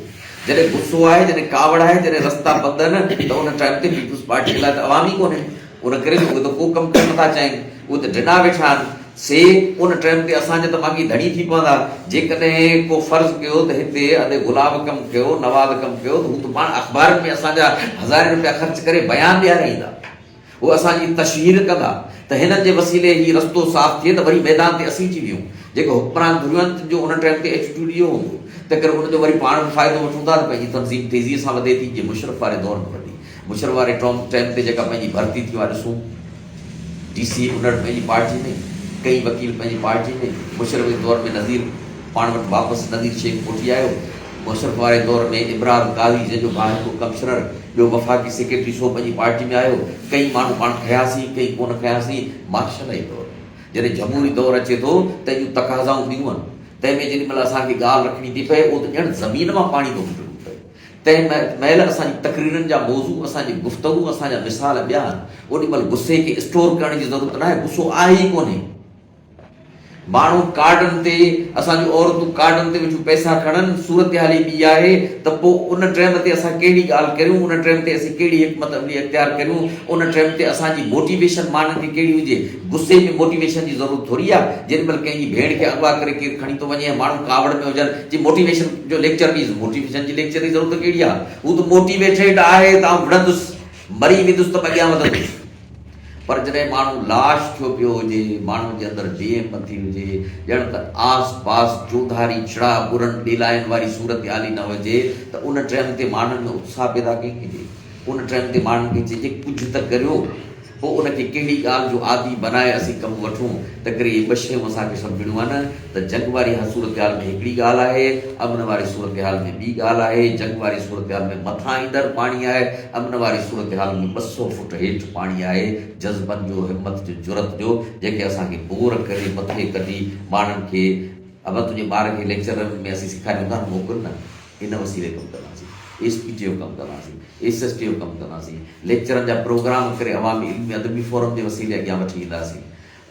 जॾहिं गुस्सो आहे, जॾहिं कावड़ आहे, जॾहिं रस्ता बंदि आहिनि, त उन टाइम ते पीपुल्स पार्टी लाइ त अवामी कोन्हे। उन करे उहे त को कमु करणु नथा चाहिनि, उहे त ॾिना वेठा आहिनि से। उन टाइम ते असांजा त बाक़ी धणी थी पवंदा। जेकॾहिं को फ़र्ज़ु कयो त हिते अधु गुलाब कमु कयो, नवाज़ कमु कयो, त हू त पाण अख़बारनि में असांजा हज़ार रुपया ख़र्च करे बयान ॾियाराईंदा, उहे असांजी तशहीर कंदा, त हिननि जे वसीले ही रस्तो साफ़ थिए त वरी मैदान ते असीं अची वियूं। जेको हुक्मरान गुरुवंत जो उन टाइम ते एटीट्यूड इहो हूंदो, तंहिं करे उनजो वरी पाण बि फ़ाइदो वठूं था त पंहिंजी तनज़ीम तेज़ीअ सां वधे थी। जीअं मुशरफ वारे दौर में वधी, मुशरफ वारे टाइम ते जेका पंहिंजी भर्ती थी आहे, ॾिसूं DC उन पंहिंजी पार्टी में, कई वकील पंहिंजी पार्टी में। मुशरफ जे दौर में नज़ीर पाण वटि वापसि नज़ीर शेख कोठी आयो। मुशरफ वारे दौर में इब्राहिम काज़ी, जंहिंजो भाउ हिकु कमिश्नर, ॿियो वफ़ाक़ी सेक्रेटरी, सो पंहिंजी पार्टी में आयो। कई माण्हू पाण खयासीं, कई कोन खयासीं। मार्शल दौर, जॾहिं जमहूरी दौरु अचे थो त जूं तक़ाज़ाऊं ॿियूं आहिनि। तंहिंमें जेॾी महिल असांखे ॻाल्हि रखणी थी पए, उहो त ॼण ज़मीन मां पाणी थो फिटणो पए। तंहिं महिल असांजी तक़रीरनि जा मौज़ू, असांजी गुफ़्तगू, असांजा मिसाल ॿिया आहिनि। ओॾी महिल गुस्से खे स्टोर करण जी ज़रूरत न आहे, गुस्सो आहे ई कोन्हे। माण्हू कार्डनि ते, असांजूं औरतूं कार्डनि ते वेठियूं पैसा खणनि, सूरत हाल ॿी आहे त पोइ उन टाइम ते असां कहिड़ी ॻाल्हि करियूं, उन टाइम ते असीं कहिड़ी हिकमत अमली इख़्तियार करियूं, उन टाइम ते असांजी मोटिवेशन माण्हुनि खे कहिड़ी हुजे। गुस्से में मोटिवेशन जी ज़रूरत थोरी आहे। जेॾी महिल कंहिंजी भेण खे अॻवा करे केरु खणी थो वञे, माण्हू कावड़ में हुजनि, जी मोटिवेशन जो लेक्चर बि, मोटिवेशन जी लेक्चर जी ज़रूरत कहिड़ी आहे? हू त मोटिवेटेड आहे त आउं विढ़ंदुसि, मरी वेंदुसि त अॻियां वधंदुसि। पर जॾहिं माण्हू लाश थियो पियो हुजे, माण्हू जे अंदरि डेम थी हुजे, ॼण त आस पास चौधारी चिड़ा बुरनि ॾेलाइनि वारी सूरत हाली न हुजे, त उन टाइम ते माण्हुनि में उत्साह पैदा कंहिंखे थिए। उन टाइम ते माण्हुनि खे चइजे कुझु त करियो, पोइ उनखे कहिड़ी ॻाल्हि जो आदी बनाए असीं कमु वठूं। त करे इहे ॿ शयूं असांखे सम्झणियूं आहिनि त जंग वारी सूरत हाल में हिकिड़ी ॻाल्हि आहे, अमन वारी सूरत हाल में ॿी ॻाल्हि आहे। जंग वारी सूरत हाल में मथां ईंदड़ पाणी आहे, अमन वारी सूरत हाल में 200 फुट हेठि पाणी आहे। जज़्बनि जो, हिमत जो, जुरत जो, जेके असांखे बोर करे मथे कढी माण्हुनि खे, अब तुंहिंजे ॿार खे लेक्चर में असीं सेखारियूं था मोकिल न, इन वसीले कमु कंदासीं। SPT जो कमु कंदासीं, SST जो कमु कंदासीं, लेक्चरनि जा प्रोग्राम करे अवामी इल्मी अदबी फोरम जे वसीले अॻियां वठी ईंदासीं।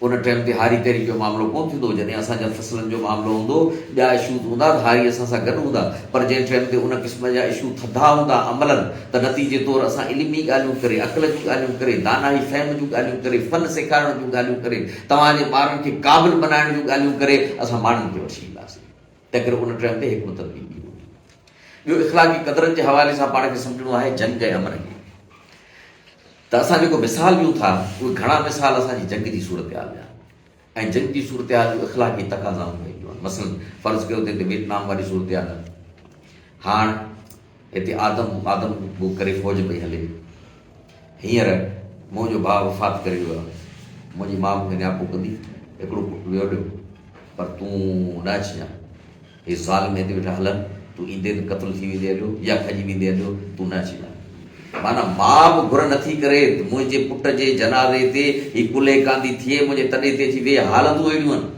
उन टाइम ते हारी तहरीक जो मामिलो कोन थींदो, जॾहिं असांजा फसलनि जो मामिलो हूंदो, ॿिया इशूज़ हूंदा त हारी असां सां गॾु हूंदा। पर जंहिं टाइम ते उन क़िस्म जा इशू थधा हूंदा अमलनि, त नतीजे तौरु असां इल्मी ॻाल्हियूं करे, अक़ल जूं ॻाल्हियूं करे, दानाई फ़हम जूं ॻाल्हियूं करे, फ़न सेखारण जूं ॻाल्हियूं करे, तव्हांजे ॿारनि खे क़ाबिल बनाइण जूं ॻाल्हियूं करे असां माण्हुनि खे वठी ईंदासीं। तंहिं करे उन टाइम ते हिकमत बि ॿियो इख़लाक़ी क़दरनि जे हवाले सां पाण खे सम्झणो आहे जंग ऐं अमन खे। त असां जेको मिसाल ॾियूं था, उहे घणा मिसाल असांजी जंग जी सूरत हाल जा, ऐं जंग जी सूरत हाल जूं इख़लाक़ी तक़ाज़ाऊं कयूं आहिनि। मसलन फ़र्ज़ु कयो त हिते वियतनाम वारी सूरत हाल, हाणे हिते आदम बुक करे फ़ौज पई हले। हींअर मुंहिंजो भाउ वफ़ात करे वियो आहे, मुंहिंजी माउ मूंखे नियापो कंदी, हिकिड़ो पुटु वियो ॾियो, पर तूं न अचिजांइ, हे ज़ाल में हिते वेठा हलनि, तूं ईंदे त क़तलु थी वेंदे हलियो या खजी वेंदे हलियो, तूं न अचिजांइ। माना माउ बि घुर नथी करे मुंहिंजे पुट जे जनाज़े ते ही कुले कांदी थिए, मुंहिंजे तॾे ते अची वेह, हालतूं अहिड़ियूं आहिनि।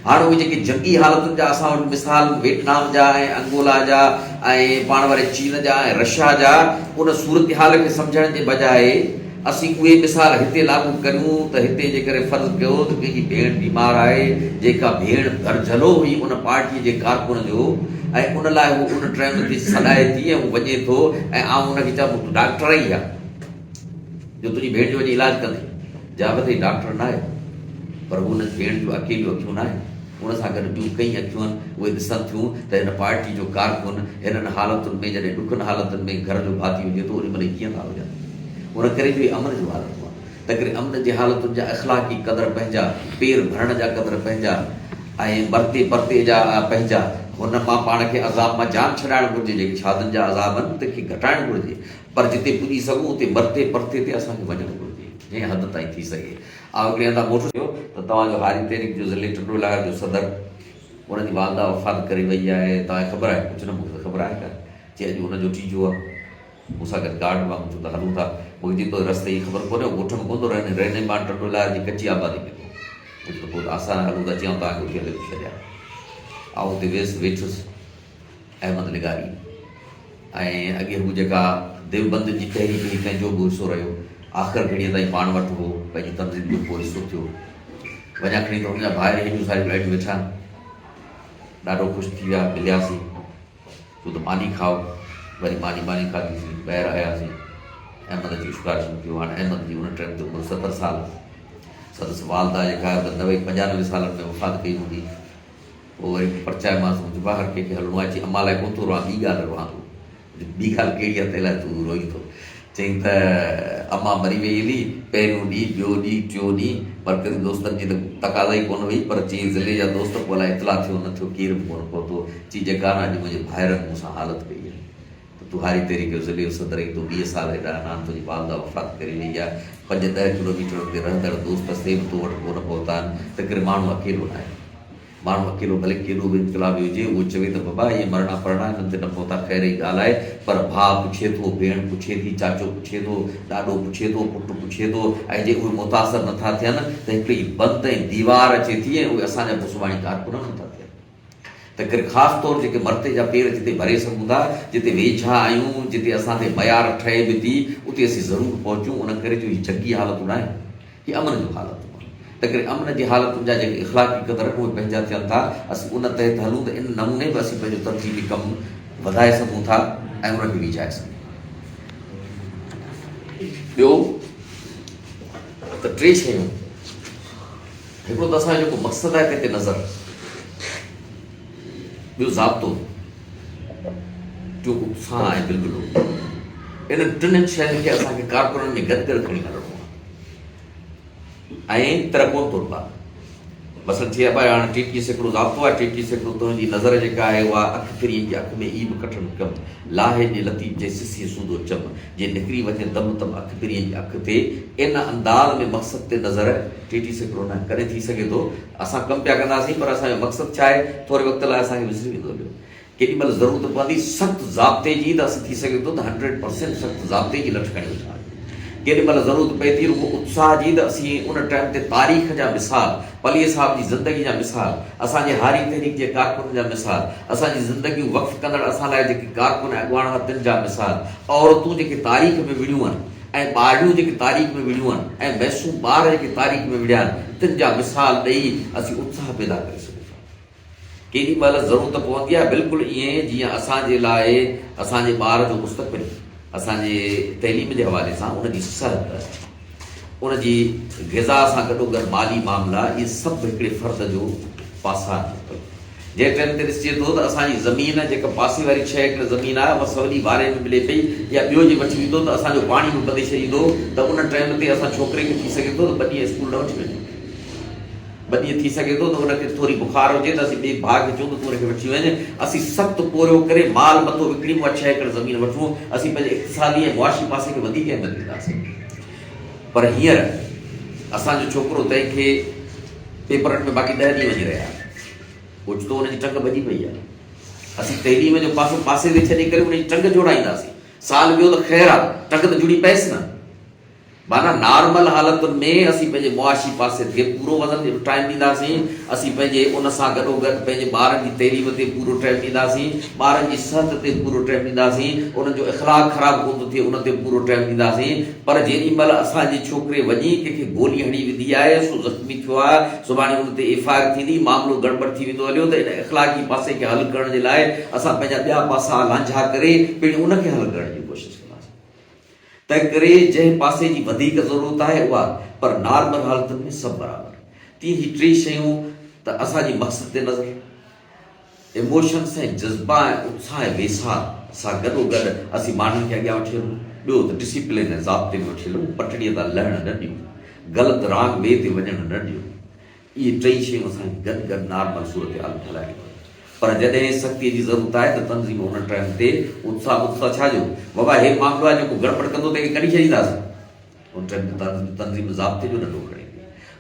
हाणे उहे जेके जंगी हालतुनि जा असां वटि मिसाल वियतनाम जा ऐं अंगोला जा ऐं पाण वारे चीन जा ऐं रशिया जा, उन सूरत हाल खे सम्झण जे बजाए असीं उहे मिसाल हिते लागू करियूं त हिते जेकर फ़र्ज़ु कयो त कंहिंजी भेण बीमार आहे, जेका भेण घरझलो हुई उन पार्टीअ जे कारकुन जो, ऐं उन लाइ हू उन टाइम ते सॾाए थी ऐं हू वञे थो, ऐं आउं हुनखे चवां तूं डॉक्टर ई आहे जो तुंहिंजी भेण जो वञी इलाजु कंदे, जवाब अथई डॉक्टर न आहे, पर हुन भेण जूं अकेलियूं अखियूं न आहिनि, हुन सां गॾु ॿियूं कई अखियूं आहिनि। उहे ॾिसनि थियूं त हिन पार्टी जो कारकुन हिननि हालतुनि में, जॾहिं ॾुखनि हालतुनि में घर जो भाती हुजे थो, ओॾी महिल कीअं था हुजनि। उन करे जो अमन जो हालतूं आहे। तंहिं करे अमन जे हालतुनि जा इख़लाक़ी क़दर पंहिंजा, पेर भरण जा क़दर पंहिंजा, ऐं मरते परते जा पंहिंजा। हुन मां पाण खे अज़ाब मां जान छॾाइणु घुरिजे, जेके शादियुनि जा अज़ाब आहिनि तंहिंखे घटाइणु घुरिजे, पर जिते पुॼी सघूं उते मरते परते ते असांखे वञणु घुरिजे, जंहिं हद ताईं थी सघे। हिकिड़े हंधा मोटो थियो त तव्हांजो हारी तहरीक जो ज़िले टंडोलार जो सदर, उनजी वालदा वफ़ात करे वई आहे, तव्हांखे ख़बर आहे? कुझु न, मूंखे ख़बर आहे का, चई अॼु हुनजो टीजो आहे, मूंसां गॾु गार्ड वांगुरु छो त हलूं था, मूंखे चई तो रस्ते जी ख़बर कोन्हे, ॻोठ में कोन थो रहने मां टंडोलार जी कची आबादी में, कुझु पोइ असां हलूं त चयूं तव्हांखे उते हले छॾिया। आउं हुते वियुसि, वेठुसि अहमद निगारी ऐं अॻे हू जेका देवबंद जी पहिरीं कंहिंजो बि हिसो रहियो, आख़िर घड़ीअ ताईं पाण वटि हो, पंहिंजी तनज़ीम जो पोइ हिसो थियो। वञा खणी त हुनजा ॿाहिरि हेॾियूं सारियूं लाइटियूं वेठा आहिनि, ॾाढो ख़ुशि थी विया, मिलियासीं, छो त मानी खाओ, वरी मानी खाधीसीं, ॿाहिरि आयासीं, अहमद जी शुकारशम कयो। हाणे अहमद जी उन टाइम ते उमिरि 70 साल, संदसि वालदा जेका 90-95 सालनि में वफ़ात कई हूंदी। पोइ वरी परचायोमांसि, मुंहिंजो ॿाहिरि कंहिंखे हलिणो आहे, चई अम्मा लाइ कोन थो रहां, ॿी ॻाल्हि रहां थो। ॿी ॻाल्हि कहिड़ी आहे, तंहिं लाइ तूं रोई थो? चई त अम्मा मरी वई हली, पहिरियों ॾींहुं, ॿियो ॾींहुं, टियों ॾींहुं, पर कॾहिं दोस्तनि जी त तक़ाज़ा ई कोन हुई, पर चई ज़िले जा दोस्त पोइ अलाए इतला थियो न थियो, केरु बि कोन पहुतो। चई जेका न अॼु मुंहिंजे भाइरनि मूंसां हालत कई आहे, त तूं हारी तेरी कयो ज़िले जो सदर ई, तूं 20 साल हेॾा नान तुंहिंजी वालदा वफ़ात करे वई आहे, 5-10 किलोमीटर ते रहंदड़ दोस्त से बि तो वटि कोन पहुता आहिनि, त करे माण्हू अकेलो न आहे। माण्हू अकेलो भले केॾो बि इनकलाबी हुजे, उहो चवे त बाबा इहे मरणा परणा हिननि ते न पहुता, ख़ैर जी ॻाल्हि आहे, पर भाउ पुछे थो, भेण पुछे थी, चाचो पुछे थो, ॾाॾो पुछे थो, पुटु पुछे थो, ऐं जे उहे मुतासिर नथा थियनि त हिकिड़ी बंदि ऐं दीवार अचे थी, ऐं उहे असांजा पुसवाणी कारकुन नथा थियनि। त करे ख़ासि तौरु जेके मर्ते जा पेर जिते भरे सघूं था, जिते वेझा आहियूं, जिते असां ते मयार ठहे बि थी, उते असीं ज़रूरु पहुचूं। उन करे जो हीअ जगी हालतूं न आहिनि, हीअ अमन जूं हालतूं। त करे अमन जी हालतुनि जा जेके इख़लाक़ी क़दर उहे पंहिंजा थियनि था, असीं उन तहत हलूं त इन नमूने बि असीं पंहिंजो तरजीबी कमु वधाए सघूं था ऐं उनखे विझाए सघूं। ॿियो त 3 शयूं, हिकिड़ो त असांजो जेको मक़सदु आहे तंहिं ते नज़र, ॿियो ज़ाब्तो, टियों उत्साह ऐं बिल्कुलु। इन 3 शयुनि खे असांखे कारकुननि में गॾु खणी हलणो आहे ऐं तरह कोन थो पाए। मसइलो थी आहे हाणे 33% ज़ाब्तो आहे, 33% तुंहिंजी नज़र जेका आहे उहा अखि फिरी जी अखि में ई बि कठिन कमु, लाहे जे लतीफ़ जे सिसी सूदो चम, जे निकिरी वञे दम तम अखि फिरी जी अखि ते, इन अंदाज़ में मक़सद ते नज़र 33% न कॾहिं थी सघे थो। असां कमु पिया कंदासीं, पर असांजो मक़सदु छा आहे, थोरे वक़्त लाइ असांखे विसरी वेंदो हलियो। केॾी महिल ज़रूरत पवंदी सख़्तु ज़ाब्ते जी, त असीं थी सघे थो त 100% सख़्तु ज़ाब्ते जी लठ खणी वठूं। केॾी महिल ज़रूरत पए थी रुॻो उत्साह जी, त असीं उन टाइम ते तारीख़ जा मिसाल, पलीअ साहिब जी ज़िंदगी जा मिसाल, असांजे हारी तहरीक जे कारकुन जा मिसाल, असांजी ज़िंदगियूं वक़्फ़ कंदड़ असां लाइ जेके कारकुन अॻुवान हथियुनि जा मिसाल, औरतूं जेके तारीख़ में विड़ियूं आहिनि, ऐं ॿारियूं जेके तारीख़ में विड़ियूं आहिनि, ऐं मैसूम ॿार जेके तारीख़ में विड़िया आहिनि, तिन जा मिसाल ॾेई असीं उत्साह पैदा करे सघूं था। केॾी महिल ज़रूरत पवंदी आहे बिल्कुलु ईअं जीअं असांजे लाइ असांजे ॿार जो मुस्तक़बिल, असांजे तइलीम जे हवाले सां उनजी सिहत, उनजी ग़िज़ा सां गॾोगॾु माली मामला, इहे सभु हिकिड़े फ़र्द जो पासा आहिनि। जंहिं टाइम ते ॾिसिजे थो त असांजी ज़मीन जेका पासे वारी शइ हिकिड़ी ज़मीन आहे उहा सवली वारे में मिले पई, या ॿियो जे वठी वेंदो त असांजो पाणी बि बधे छॾींदो, त उन टाइम ते असां छोकिरे खे थी सघे थो त 2 ॾींहं स्कूल न वठी वञूं, 2 ॾींहं थी सघे थो त हुनखे थोरी बुखार हुजे त असीं ॿिए भाउ खे चऊं त तूं हुनखे वठी वञे, असीं सख़्तु पोरियो करे माल मथो विकिणी उहा 6 एकड़ ज़मीन वठूं, असीं पंहिंजे इक़्तिसादी ऐं मुआशी पासे खे वधीक अहमियत ॾींदासीं। पर हींअर असांजो छोकिरो तंहिंखे पेपरनि में बाक़ी 10 ॾींहं वञी रहिया, ओचितो हुनजी टंग भॼी पई आहे। असीं तइलीम जो पासो पासे ते छॾे करे हुनजी टंग जोड़ाईंदासीं, साल वियो त ख़ैरु आहे, टंग त जुड़ी पएसि न। माना नॉर्मल हालतुनि में असीं पंहिंजे मुआशी पासे ते पूरो वज़न टाइम ॾींदासीं, असीं पंहिंजे उन सां गॾोगॾु पंहिंजे ॿारनि जी तइलीम ते पूरो टाइम ॾींदासीं, ॿारनि जी सिहत ते पूरो टाइम ॾींदासीं, उन्हनि जो इख़लाक़ ख़राबु कोन थो थिए उन ते पूरो टाइम ॾींदासीं। पर जेॾी महिल असांजे छोकिरे वञी कंहिंखे गोली हणी विधी आहे, सो ज़ख़्मी थियो आहे, सुभाणे उन ते एफआईआर थींदी, मामिलो गड़बड़ थी वेंदो हलियो, त इन इख़लाक़ी पासे खे हल करण जे लाइ असां पंहिंजा ॿिया पासा लांझा करे पहिरीं उनखे हल करण जी कोशिशि कंदासीं। तंहिं करे जंहिं पासे जी वधीक ज़रूरत आहे उहा, पर नॉर्मल हालतुनि में सभु बराबरि। तीअं ही 3 शयूं त असांजी मक़सद ते नज़र, इमोशन्स ऐं जज़्बा ऐं उत्साह ऐं वेसाह सां गॾोगॾु असीं माण्हुनि खे अॻियां वठी हलूं। ॿियो त डिसिप्लिन ऐं ज़ाब्ते में वठी हलूं, पटड़ीअ तां लहण न ॾियूं, ग़लति राग ॿिए ते वञणु न ॾियूं। इहे 3 शयूं असांखे गॾु नॉर्मल सूरत हाल ठाहिराइणियूं। पर जॾहिं सख़्तीअ जी ज़रूरत आहे त तनज़ीम उन टाइम ते उत्साह छा जो बाबा हे मामिलो आहे जेको गड़बड़ कंदो त कढी छॾींदासीं, उन टाइम ते तनज़ीम ज़ाब्ते जो नंढो खणे।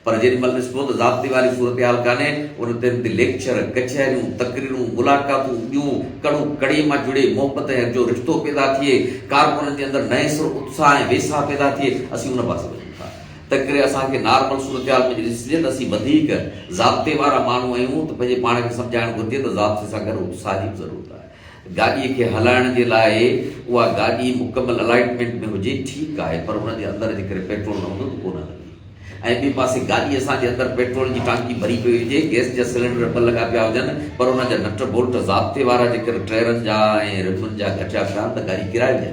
पर जेॾी महिल ॾिसबो त ज़ाब्ते वारी सूरत हाल कान्हे, उन टाइम ते लेक्चर, कचहरियूं, तकरीरूं, मुलाक़ातूं, ॿियूं कड़े मां जुड़े मोहबत जो रिश्तो पैदा थिए, कारकुननि जे अंदरि नए सिर उत्साह ऐं वेसाह पैदा थिए, असीं उन पासे वञूं था। त करे असांखे नॉर्मल सूरत हाल में ॾिसिजे त असीं वधीक ज़ाब्ते वारा माण्हू आहियूं त पंहिंजे पाण खे सम्झाइणु घुरिजे त ज़ाब्ते सां गॾु उत्साह जी बि ज़रूरत आहे। गाॾीअ खे हलाइण जे लाइ उहा गाॾी मुकमल अलाइनमेंट में हुजे ठीकु आहे, पर हुनजे अंदरि जेकॾहिं पेट्रोल न हूंदो त कोन हलंदी। ऐं ॿिए पासे गाॾी असांजे अंदरि पेट्रोल जी टांकी भरी पई हुजे, गैस जा सिलेंडर ॿ लॻा पिया हुजनि, पर हुनजा नट बोल्ट ज़ाब्ते वारा जेकॾहिं टायरनि जा ऐं रिमुनि जा घटिया पिया त गाॾी किराए वञे।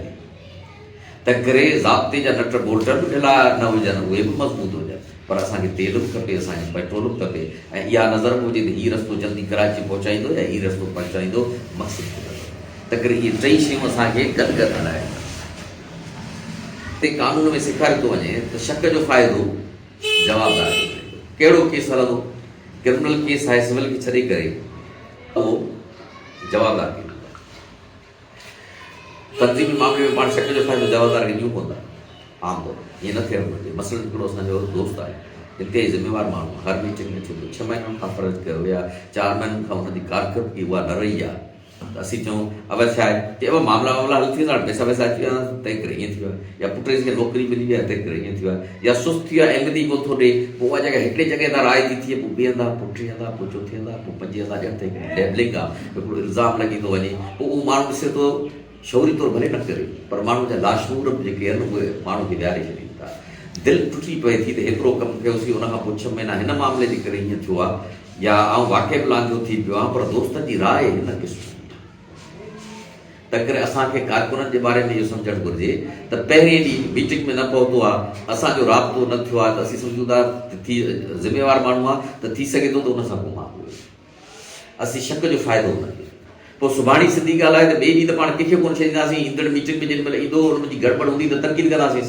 त करे ज़ाब्ते जा नट बोल्ट बि ढिला न हुजनि, उहे बि मज़बूत हुजनि, पर असांखे तेल बि खपे, असांखे पेट्रोल बि खपे, ऐं इहा नज़र में हुजे त हीउ रस्तो जल्दी कराची पहुचाईंदो या हीउ रस्तो पहुचाईंदो मक़सदु। त करे इहे टई शयूं असांखे गॾु गॾु हलाइनि। ते कानून में सेखारियो थो वञे त शक जो फ़ाइदो जवाबदार कहिड़ो केस हलंदो, क्रिमिनल केस आहे सिविल खे छॾे करे उहो जवाबदार केस। तंज़ीमी मामले में पाण शक जो फ़ाइदो जवाबदार खे ॾियूं पवंदा आम तौर ते, ईअं न थियणु घुरिजे। मसइलो हिकिड़ो असांजो दोस्त आहे, इंतिहाई ज़िम्मेवार माण्हू, हर मीटिंग में चए थो 6 महीननि खां फ़र्ज़ु कयो या 4 महीननि खां हुनजी कारकर्दगी उहा न रही आहे। त असीं चऊं अवश्य आहे, चइबो मामला हल थी वेंदा, पैसा वैसा अची विया, तंहिं करे ईअं थी वियो आहे, या पुट खे नौकिरी मिली वई आहे तंहिं करे ईअं थी वियो आहे, या सुस्तु थी वियो आहे, अहमदी कोन थो ॾे, पोइ उहा जॻह हिकिड़े जॻह तां राय थी थिए, पोइ ॿिए हंधा, पोइ टे हंधा, पोइ चोथे हंधा, पोइ 5 हंधा, ॼण तंहिं लेबलिंग आहे, हिकिड़ो इल्ज़ाम लॻी थो वञे। पोइ उहो माण्हू ॾिसे थो शौरी तौरु भले न करे, पर माण्हू जा लाशूर जेके आहिनि उहे माण्हू खे विहारे छॾीनि था। दिलि टुटी पए थी त हेतिरो कमु कयोसीं, उनखां पोइ 6 महीना हिन मामले जे करे ईअं थियो आहे, या आउं वाक़ई बि लांघो थी पियो आहियां, पर दोस्तनि जी राय हिन क़िस्म। त करे असांखे कारकुननि जे बारे में इहो सम्झणु घुरिजे त पहिरें ॾींहुं मीटिंग में न पहुतो आहे, असांजो राब्तो न थियो आहे, त असीं सम्झूं था थी ज़िम्मेवार माण्हू आहे त थी सघे थो त उन सां को मामलो असीं शक जो फ़ाइदो हुनखे। पोइ सुभाणे सिधी ॻाल्हि आहे त ॿिए ॾींहुं त पाण कंहिंखे कोन छॾींदासीं, ईंदड़ मीटिंग में जेॾी महिल ईंदो हुनजी गड़बड़ हूंदी त तनक़ीद कंदासीं,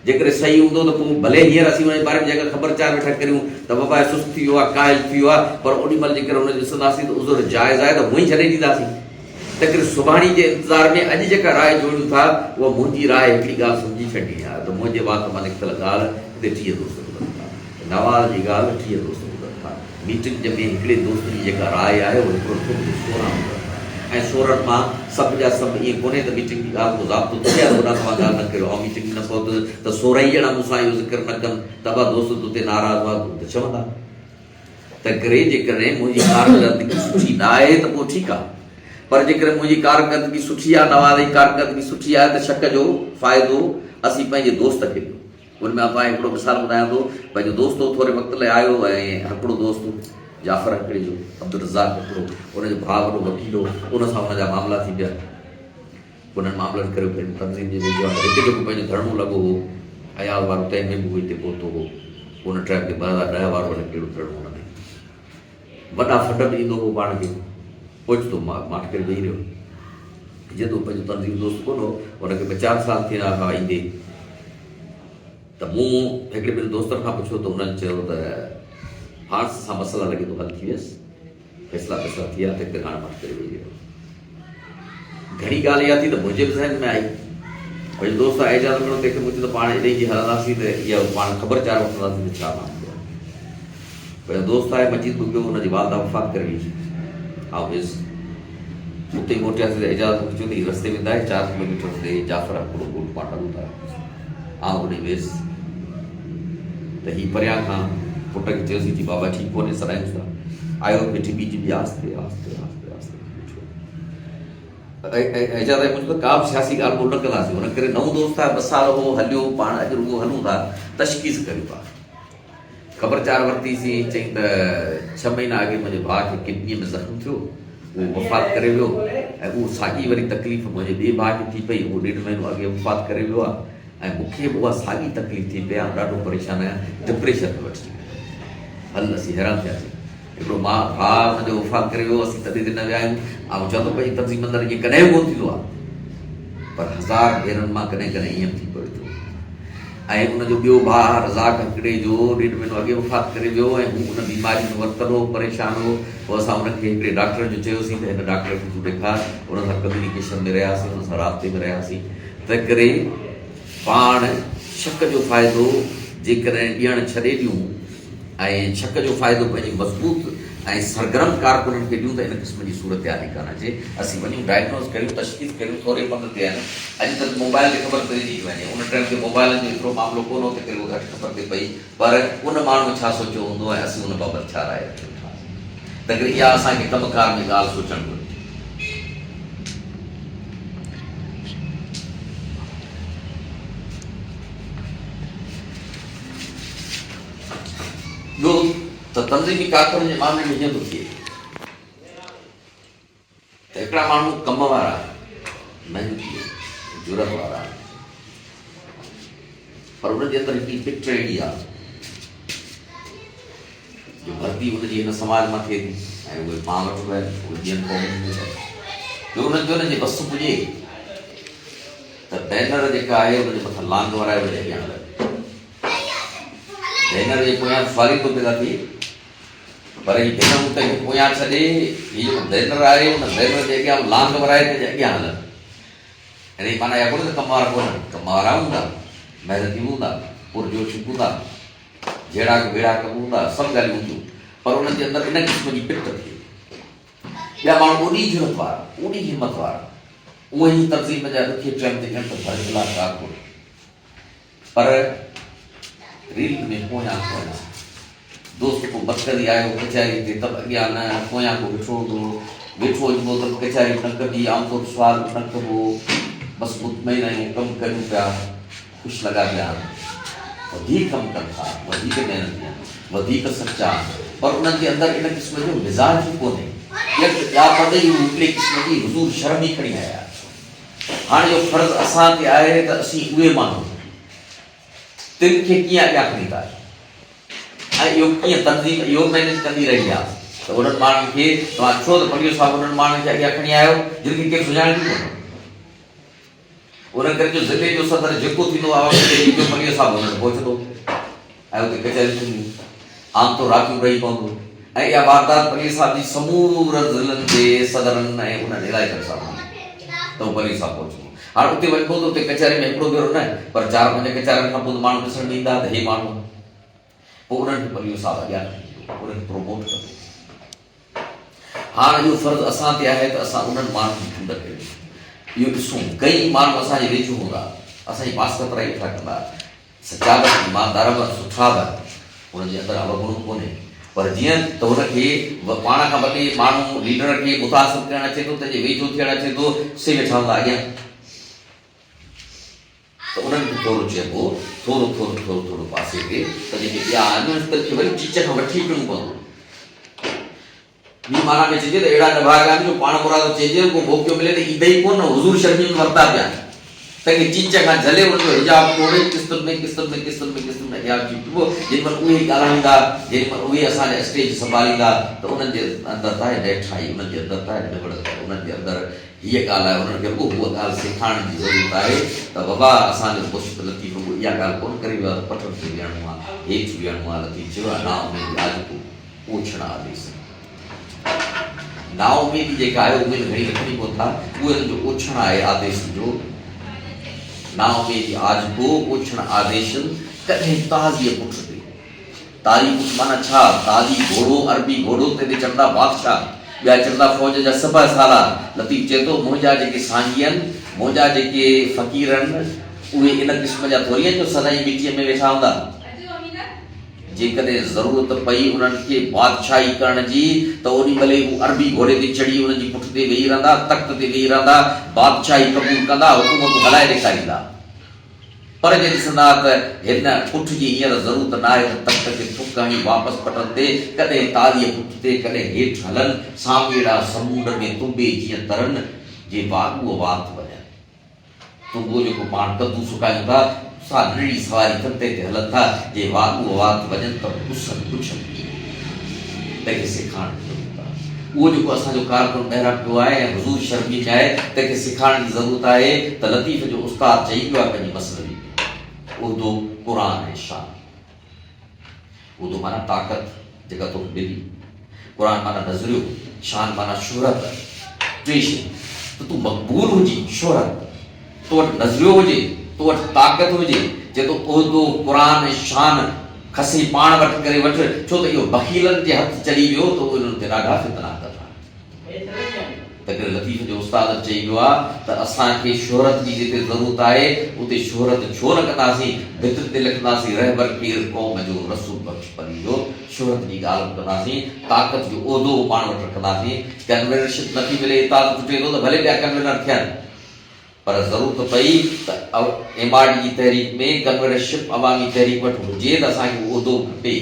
जेकॾहिं सही हूंदो त पोइ भले हींअर असीं हुनजे बारे में जेका ख़बरचार वेठा करियूं त बाबा सुस्तु थी वियो आहे, काइल थी वियो आहे, पर ओॾी महिल जेकर हुनजो ॾिसंदासीं त उज़ुर जाइज़ आहे त हूअं ई छॾे ॾींदासीं। त करे सुभाणे जे इंतज़ार में अॼु जेका राय जोड़ियूं था उहा मुंहिंजी राय हिकिड़ी ॻाल्हि सम्झी छॾणी आहे त मुंहिंजे वात मां निकितल ॻाल्हि हिते 30 दोस्त ॿुधनि था, नवाज़ जी ॻाल्हि 30 दोस्त ॿुधनि था, मीटिंग में हिकिड़े दोस्त जी जेका राय आहे उहा हिकिड़ो 16 ॿुधनि था, ऐं 16 मां सभु जा सभु ईअं कोन्हे त मीटिंग जी ॻाल्हि को ज़ाब्तो थी आहे हुन सां ॻाल्हि न कयो, ऐं मीटिंग न पहुतो त 16 ॼणा मूंसां इहो ज़िक्र न कनि त बा दोस्त हुते नाराज़ हुआ त चवंदा। त करे जेकॾहिं मुंहिंजी कारकर्दगी सुठी न आहे त पोइ ठीकु आहे, पर जेकॾहिं मुंहिंजी कारकर्दगी सुठी आहे, नवाज़ जी कारकर्दगी सुठी आहे, त शक जो फ़ाइदो असीं पंहिंजे दोस्त खे ॾियूं। उन में मां हिकिड़ो मिसाल ॿुधायां थो, पंहिंजो दोस्त थोरे वक़्त लाइ आयो, ऐं हिकिड़ो दोस्त जाफ़र हिकिड़े जो अब्दुल रज़ाक हिकिड़ो, उनजो भाउ वॾो वकील हो, उन सां हुनजा मामला थी पिया, उन्हनि मामलनि करे पंहिंजी तनज़ीम जे वेझो आहे। हिते जेको पंहिंजो धरणो लॻो हो अयाल वारो, तंहिं में बि उहो हिते पहुतो हो, उन टाइम ते 2010 वारो अलाए कहिड़ो धरणो हुन में वॾा फट बि ईंदो हो, पाण खे पहुचंदो माठ करे वेही रहियो, जेको पंहिंजो तनज़ीम दोस्त कोन हो, हुनखे 50 साल थी विया हुआ ईंदे। त मूं हिकिड़े ॿिनि दोस्तनि खां पुछियो त उन्हनि चयो त हाणे सां मसइला लॻे थो हल थी वियसि, फ़ैसिला फ़ैसिला थी विया, त हाणे माठ करे वेही रहियो। घणी ॻाल्हि इहा थी त मुंहिंजे बि ज़हन में आई, पंहिंजो दोस्त आहे एजाज़ करणो, तंहिंखे मुंहिंजो त पाण एॾे जी हलंदासीं त इहा पाण ख़बरचार वठंदासीं त छा मामलो आहे। पंहिंजो दोस्त आहे मजीद बुगियो, हुनजी वालदा वफ़ात करे वई, उते ई मोटियासीं त एजाज़ मूंखे चयो त हीउ रस्ते में 4 किलोमीटर ते जाफ़र हिकिड़ो ॻोल्ह पाण हलूं था, आउं होॾे वियुसि त हीउ परियां खां पुट खे चयोसीं जी बाबा ठीकु कोन्हे, सॾायूंसि था, आयो वेठी बीजी बि आस्ते आस्ते आस्ते आस्ते एजाज़ मुंहिंजो त का बि सियासी ॻाल्हि कोन न कंदासीं, हुन करे नओं दोस्त आहे, 2 साल हो हलियो, पाण अॼु रुॻो हलूं था, तशख़ीस करियूं था, ख़बरचार वरितीसीं, चई त 6 महीना अॻे मुंहिंजे भाउ खे किडनीअ में ज़ख़्म थियो, उहो वफ़ात करे वियो, ऐं उहो साॻी वरी तकलीफ़ मुंहिंजे ॿिए भाउ खे थी पई, उहो 1.5 महीनो अॻे वफ़ात करे वियो आहे, ऐं मूंखे बि उहा साॻी तकलीफ़ थी पई आहे, ॾाढो परेशान आहियां, डिप्रेशन में वठी हल असीं हैरान थियासीं। हिकिड़ो मां भाउ मुंहिंजो वफ़ात करे वियो, असीं तॾहिं न विया आहियूं, ऐं चवंदो पंहिंजी तनज़ीम अंदरि इएं कॾहिं कोन थींदो आहे, पर 1000 भेनरुनि मां कॾहिं कॾहिं ईअं थी पियो थो। ऐं उनजो ॿियो भाउ रज़ाक हिकिड़े जो 1.5 महीनो अॻे वफ़ात करे वियो, ऐं हू उन बीमारी में वरितल हो, परेशान हो। पोइ असां हुनखे हिकिड़े डॉक्टर जो चयोसीं त हिन डॉक्टर खे तूं ॾेखार, हुन सां कम्यूनिकेशन में रहियासीं, हुन सां राब्ते में रहियासीं। त करे पाण शक जो फ़ाइदो जेकॾहिं ॾियणु छॾे ॾियूं, ऐं शक जो फ़ाइदो पंहिंजी मज़बूत ऐं सरगर्म कारकुननि खे ॾियूं त इन क़िस्म जी सूरत हाली कान अचे। असीं वञूं डायग्नोस करियूं तशख़ीस करियूं थोरे पंध ते आहिनि। अॼु त मोबाइल ते ख़बर पइजी थी वञे, उन टाइम ते मोबाइलनि जो एतिरो मामिलो कोन हो त कहिड़ो घटि ख़बर थी पई, पर उन माण्हू छा सोचियो हूंदो ऐं असीं उन बाबति छा राय रखियूं था। त करे इहा असांखे कमकार में ॻाल्हि सोचणु घुरिजे। ॿियो त तंज़ीमी कारकुननि जे मामले में हीअं थो थिए त हिकिड़ा माण्हू कम वारा, महिनती, जुरत वारा, पर उनजे अंदरि हिकिड़ी पिक्चर अहिड़ी आहे जो भर्ती उनजी हिन समाज मां थिए थी ऐं उहे मां वटि बि आहिनि, उहे ॿियनि क़ौमुनि में बि। ॿियो उनजे बस पुॼे त बैनर जेका आहे उनजे मथां लांग वाराए वरी अॻियां हलनि। बैनर जे पोयां सवारी थो पैदा थिए, पर ही हिन मुल्क खे पोयां छॾे हीअ जेको बैनर आहे उन बैनर जे अॻियां लांग वराए ते अॻियां हलनि। हिन माना इहा कोन्हे त कम वारा कोन्हनि, कम वारा हूंदा, महिनती हूंदा, पुरजोश हूंदा, जहिड़ा बेड़ा कम हूंदा, सभु ॻाल्हियूं हूंदियूं, पर उन्हनि जे अंदरि इन क़िस्म जी पिट थिए। ॿिया माण्हू ओॾी जुरत वारा, ओॾी हिमत वारा, उहे ई तर्ज़ीम जा ॾुखिए टाइम ते ॼण त भरियलु आहे कारकुन, पर रील में पोयां पोयां दोस्त को मक़सदी आयो कचहरी ते तब अॻियां न, पोयां को वेठो हूंदो, वेठो हुजे त कचहरी न कबी, आमतौर सुवाल न कबो, बसि मुतमइन आहियूं, कमु कयूं पिया, ख़ुशि लॻा पिया, वधीक कमु कनि था, वधीक महिनती आहिनि, वधीक सचा, पर उन्हनि जे अंदरि इन क़िस्म जो मिज़ाज कोन्हे। या पदई हिकिड़े क़िस्म जी हुज़ूर शर्म ई खणी आया। हाणे इहो फर्ज़ असां ते आहे त असीं उहे माण्हू तिन खे कीअं अॻियां खणी था ऐं इहो कीअं तंज़ीम इहो मैनेज कंदी रही आहे त उन्हनि माण्हुनि खे तव्हां छो त पढ़ियो साहिबु उन्हनि माण्हुनि खे अॻियां खणी आहियो जिन खे केरु सुञाणे कोन। उन करे जो ज़िले जो सदर जेको थींदो आहे पढ़ियो साहिबु उन्हनि पहुचंदो ऐं हुते कचहरी थींदियूं, आम तो रातियूं रही पवंदो ऐं इहा वारदात पढ़ियो साहिब जी समूरनि ज़िलनि ते सदरनि ऐं उन्हनि इलाइक़नि सां त उहो पढ़ियो साहिबु पहुचंदो। हाणे उते वञिबो त उते कचहरी में हिकिड़ो भेरो न, पर 4-5 कचहरियुनि खां पोइ माण्हू ॾिसणु ईंदा त हे माण्हू, पोइ उन्हनि खे पढ़ियो साहिबु अॻियां उन्हनि प्रोमोट कंदो। हाणे इहो फर्ज़ु असां ते आहे त असां उन्हनि माण्हुनि जी ढूंढ कयूं, इहो ॾिसूं। कई माण्हू असांजे वेझो हूंदा, असांजी पासकतराई वेठा कंदा, सचा बि ईमानदार बि सुठा बि, हुनजे अंदरि अवगुण कोन्हे, पर जीअं त हुनखे पाण खां वॾे माण्हू लीडर खे मुतासिर करणु अचे थो, तंहिंजे वेझो थियणु अचे थो, से वेठा हूंदा अॻियां, त उन्हनि खे थोरो चइबो थोरो पासे ते, त जेके ॿिया आहिनि वरी चीच खां वठी पिणु पवंदो। ॿी माना में चइजे त अहिड़ा निभाग आहिनि जो पाण मुराद चइजे को मौक़ो मिले त ईंदा ई कोन, हुज़ूर शर्मी में वरिता पिया आहिनि, तंहिंखे चीच खां झले उनजो हिजाब तोड़े किस्तनि में हिजाब जी पियो। जेॾीमहिल उहे ॻाल्हाईंदा, जेॾीमहिल उहे असांजा स्टेज संभालींदा त उन्हनि जे अंदरि त आहे ॾेठाई, उन्हनि जे अंदरि त आहे निबड़त, उन्हनि जे अंदरि हीअ ॻाल्हि आहे, उन्हनि खे उहा ॻाल्हि सेखारण जी ज़रूरत आहे त बाबा असांजो मुश्क लतीफ़ इहा ॻाल्हि कोन करी वियो आहे त पठण ते विहणो आहे, हेठि विहणो आहे। लतीफ़ चयो आहे ना उमेद आज को ओछण आदेश, ना उमेद जेका आहे उमेद घणी रखणी कोन था, उहे हुनजो ओछण आहे आदेश जो। ना उमेद आज को ओछण आदेश, कॾहिं ताज़ीअ पुठ ते, ताज़ी पुठ माना छा, ताज़ी घोड़ो, अरबी घोड़ो ते चढ़ंदा बादशाह, ॿिया चढ़ंदा फ़ौज जा सिपाही सालार। लतीफ़ चए थो मुंहिंजा जेके साईं आहिनि, मुंहिंजा जेके फ़क़ीर आहिनि, उहे इन क़िस्म जा थोरी आहिनि जो सदाईं मिटीअ में वेठा हूंदा। जेकॾहिं ज़रूरत पई उन्हनि खे बादशाही करण जी त ओॾी महिल हू अरबी घोड़े ते चढ़ी उन्हनि जी पुठ ते वेही रहंदा, तख़्त ते वेही रहंदा, बादशाही क़बूल कंदा, हुकूमत हलाए ॾेखारींदा। पर जे ॾिसंदा त हिन पुठ जी हींअर ज़रूरत न आहे त तख़्त खे थुक हणी वापसि पटनि ते, कॾहिं ताज़ीअ पुठ ते, कॾहिं हेठि हलनि, सामूड़ा समुंड में तुंबे जीअं तरनि, जे वाॻूअ वात वञनि। तुंबो जेको पाण कद्दू सुकायूं था, सा नंढड़ी सवारी कंते ते हलनि था, जे वाॻूअ वात वञनि त पुछनि तंहिंखे सेखारण जी ज़रूरत आहे। उहो जेको असांजो कारकुन ॿाहिरां पियो आहे ऐं हुज़ूर शर्मी में आहे, तंहिंखे सेखारण जी ज़रूरत आहे त लतीफ़ जो उस्ताद चई पियो आहे पंहिंजी मसलवी उर्दू क़ुर ऐं शान। उर्दू माना ताक़त जेका तोखे मिली, क़ुर माना नज़रियो, शान माना शोहरत। टे शयूं त तूं मक़बूल हुजी, शोहरत, तो वटि नज़रियो हुजे, तो वटि ताक़त हुजे, जे तो उर्दू क़ुर ऐं शान खसी पाण वटि करे वठ, छो त इहो वकीलनि जे हथ चली वियो त उन्हनि ते ॾाढा फितना कंदा। तॾहिं लतीफ़ जो उस्ताद चई वियो आहे त असांखे शोहरत जी जिते ज़रूरत आहे उते शोहरत छो न कंदासीं, भित ते लिखंदासीं रहबर पीर क़ौम जो रसूल बख़्श परी जो, शोहरत जी ॻाल्हि कंदासीं, ताक़त जो उहिदो पाण वटि रखंदासीं। कन्वीनरशिप नथी मिले, इताद टुटे थो त भले ॿिया कन्वीनर थियनि, पर ज़रूरत पई त एमआरडी जी तहरीक में कन्वीनरशिप अवामी तहरीक वटि हुजे त असांखे उहिदो खपे।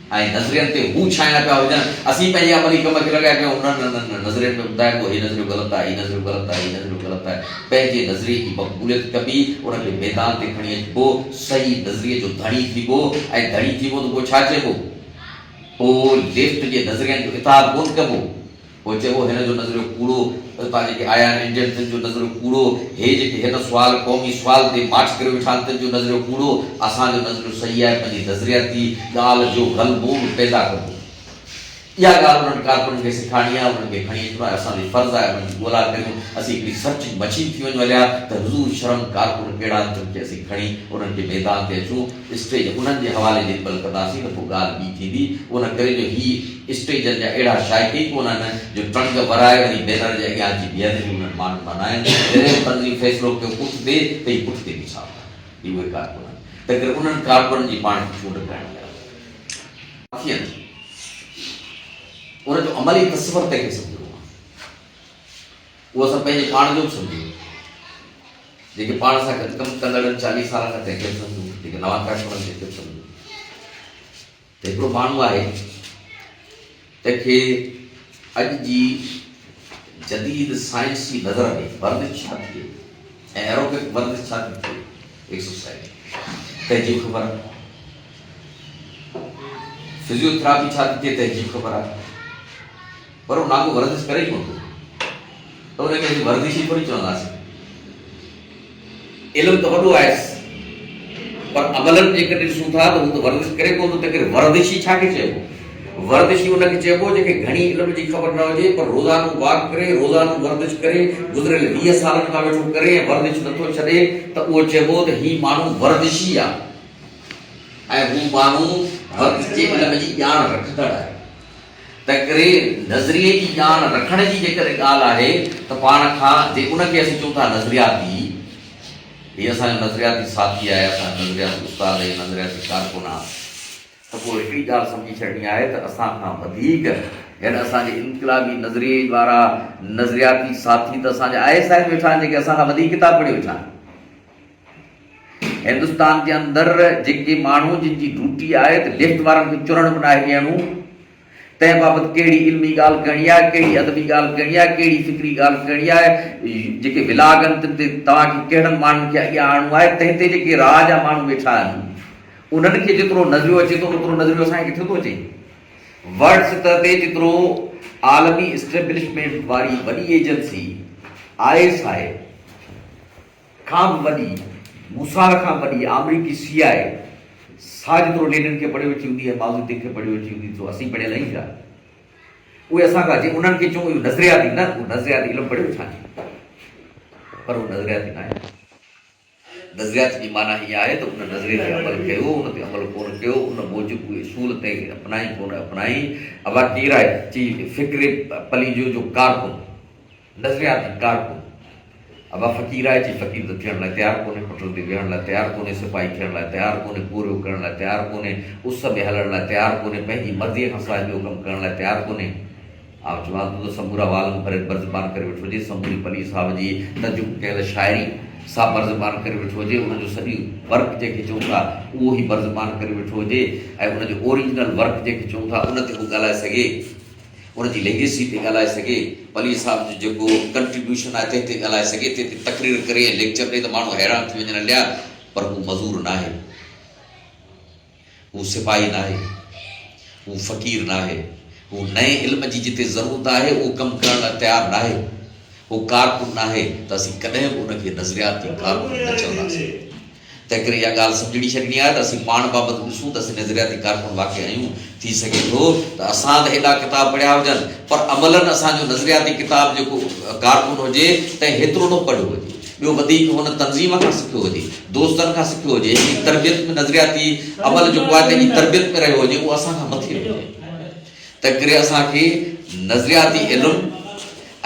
ऐं नज़रियनि ते हू छाया पिया हुजनि, असीं पंहिंजे अमली कम खे लॻाए पिया न नज़रियनि में ॿुधाइबो हीअ नज़रियो ग़लति आहे, हीअ नज़रियो ग़लति आहे, हीअ नज़रियो ग़लति आहे। पंहिंजे नज़रिये जी मक़बूलियत कबी, उनखे मैदान ते खणी अचिबो, सही नज़रिये जो धणी थीबो, ऐं धणी थीबो त पोइ छा चइबो, पोइ लेफ्ट जे नज़रियनि जो इताद कोन कबो, पोइ चइबो हिन जो नज़रियो कूड़ो, तव्हां जेके आया आहिनि इंडियन जो नज़रियो कूड़ो, हे जेके हिन सुवाल क़ौमी सुवाल ते मार्च करे वेठा आहिनि तिन जो नज़रियो कूड़ो, असांजो नज़रियो सही आहे। पंहिंजी नज़रियाती ॻाल्हि जो ग़लबो पैदा कबो, इहा ॻाल्हि उन्हनि कारकुननि खे सेखारणी आहे, उन्हनि खे खणी अचिणो आहे। असांजी फ़र्ज़ु आहे उन्हनि जी ॻोल्हा करियूं, असीं हिकिड़ी सर्च मशीन थी वञूं हलिया त हुज़ूर शर्म कारकुन कहिड़ा आहिनि, जिन खे असीं खणी उन्हनि खे मैदान ते अचूं, स्टेज उन्हनि जे हवाले जे बल कंदासीं त पोइ ॻाल्हि ॿी थींदी। उन करे जो ही स्टेजनि जा अहिड़ा शाइक़ी कोन आहिनि जो टंग वराए वञी बैनर जे अॻियां अची बीहंदे उन्हनि माण्हू मनाइनि, जॾहिं तंज़ीम फ़ैसिलो कयो पुठिते त ही पुठिते बि छा इहे उहे कारकुन आहिनि। त करे उन्हनि कारकुननि जी पाण खे चूंड करणु उनजो अमली तस्वर तंहिंखे सम्झणो आहे, उहो असां पंहिंजे पाण जो बि सम्झूं, जेके पाण सां गॾु कमु कंदड़ 40 साल खां तंहिंखे बि सम्झूं, जेके नवां कारकुननि खे बि सम्झूं। त हिकिड़ो माण्हू आहे तंहिंखे अॼु जी जदीद साइंसी नज़र में वर्जिश छा थिए ऐं एरोबिक वर्जिश छा थी थिए एक्सरसाइज तंहिंजी ख़बर आहे, फिजियोथेरेपी छा थी थिए तंहिंजी ख़बर आहे, पर उहो नाको वर्जिश करे ई कोन थो, त उनखे वर्जिश ई थोरी चवंदासीं। इल्मु त वॾो आहे, पर अमलनि जेकॾहिं ॾिसूं था त हू त वर्जिश करे कोन थो, त करे वर्जिशी छा खे चइबो, वर्जिशी उनखे चइबो जंहिंखे घणी इल्म जी ख़बर न हुजे पर रोज़ानो वॉक करे, रोज़ानो वर्जिश करे, गुज़िरियल 20 सालनि खां वेठो करे ऐं वर्जिश नथो छॾे, त उहो चइबो त ही माण्हू वर्जिशी आहे ऐं हू माण्हू वर्जिश जे इल्म जी ॼाण रखंदड़ आहे। त करे नज़रिये जी ॼाण रखण जी जेकॾहिं ॻाल्हि आहे त पाण खां जे उनखे असीं चऊं था नज़रियाती, हीअ असांजो नज़रियाती साथी आहे, असांजो नज़रियाती उस्ताद आहे, नज़रियाती कारकुन आहे, त पोइ हिकिड़ी ॻाल्हि सम्झी छॾणी आहे त असां खां वधीक यानी असांजे इनक़िलाबी नज़रिये वारा नज़रियाती साथी त असांजा आईएस वेठा आहिनि, जेके असां खां वधीक किताब पढ़ी वेठा आहिनि। हिंदुस्तान जे अंदरि जेके माण्हू जिन जी ड्यूटी आहे त लेफ्ट वारनि खे चुरण बि न आहे ॾियणो, तंहिं बाबति कहिड़ी इल्मी ॻाल्हि करणी आहे, कहिड़ी अदबी ॻाल्हि करणी आहे, कहिड़ी फिक्री ॻाल्हि करणी आहे, जेके विलाग आहिनि तिन ते तव्हांखे कहिड़नि माण्हुनि खे अॻियां आणणो आहे, तंहिं ते जेके राह जा माण्हू वेठा आहिनि उन्हनि खे जेतिरो नज़रियो अचे थो ओतिरो नज़रियो असांखे किथे थो अचे। वर्ल्ड सतह ते जेतिरो आलमी इस्टेब्लिशमेंट वारी वॾी एजेंसी ISI खां बि वॾी, मूसाद खां वॾी अमरीकी CIA सा जेतिरो लेनिन खे पढ़ी वेठी हूंदी आहे, माउज़ुद्दीन खे पढ़ी वेठी हूंदी, तो असीं पढ़ियल आहियूं छा? उहे असां खां जे उन्हनि खे चऊं इहो नज़रियाती न, उहो नज़रियाती इल्मु पढ़ी वेठा आहिनि, पर उहो नज़रियाती न आहे। नज़रियात जी माना हीअ आहे त उन नज़रिये ते अमल कयो, उन ते अमल कोन कयो, उन मूजिब उहे उसूल ते अपनाई कोन अपनाई। अबा केरु आहे चई फ़िक्र पलीजो जो कारकुन, नज़रियाती कारकुन। अबा फ़क़ीर आहे चई फ़क़ीर त थियण लाइ तयारु कोन्हे, पटल ते वेहण लाइ तयारु कोन्हे, सिपाही थियण लाइ तयारु कोन्हे, पूरो करण लाइ तयारु कोन्हे, उस में हलण लाइ तयारु कोन्हे, पंहिंजी मर्ज़ीअ खां सवाइ ॿियो कमु करण लाइ तयारु कोन्हे। आप चवां थो त समूरा वालम भरे बर्ज़बान करे वेठो हुजे, समूरी पली साहब जी तर्जुमो कयल शाइरी सा बर्ज़बान करे वेठो हुजे, उनजो सॼी वर्क जेके चऊं था उहो ई बर्ज़बान करे वेठो हुजे, ऐं उनजो ओरिजिनल वर्क जेके चऊं था उन ते उहो ॻाल्हाए सघे, उनजी लेगेसी ते ॻाल्हाए सघे, पली साहब जो जेको कंट्रीब्यूशन आहे तंहिं ते ॻाल्हाए सघे, तंहिं ते तकरीर करे लेक्चर ॾे त माण्हू हैरान थी वञनि हलिया, पर हू मज़ूर न आहे, हू सिपाही न आहे, हू फ़क़ीर न आहे, हू नए इल्म जी जिते ज़रूरत आहे उहो कमु करण लाइ तयारु न आहे, हू कारकुन न आहे, त असीं कॾहिं बि उनखे नज़रियाती कारकुन न चवंदासीं। तंहिं करे इहा ॻाल्हि सम्झणी छॾणी आहे त असीं पाण बाबति ॾिसूं त असीं नज़रियाती कारकुन वाक़ई आहियूं। थी सघे थो त असां त हेॾा किताब पढ़िया हुजनि पर अमलनि असांजो नज़रियाती किताब जेको कारकुन हुजे तंहिं हेतिरो न पढ़ियो हुजे, ॿियो वधीक हुन तंज़ीम खां सिखियो हुजे, दोस्तनि खां सिखियो हुजे, तरबियत में नज़रियाती अमल जेको आहे पंहिंजी तरबियत में रहियो हुजे, उहो असांखां मथे हुजे। तंहिं करे असांखे नज़रियाती इल्मु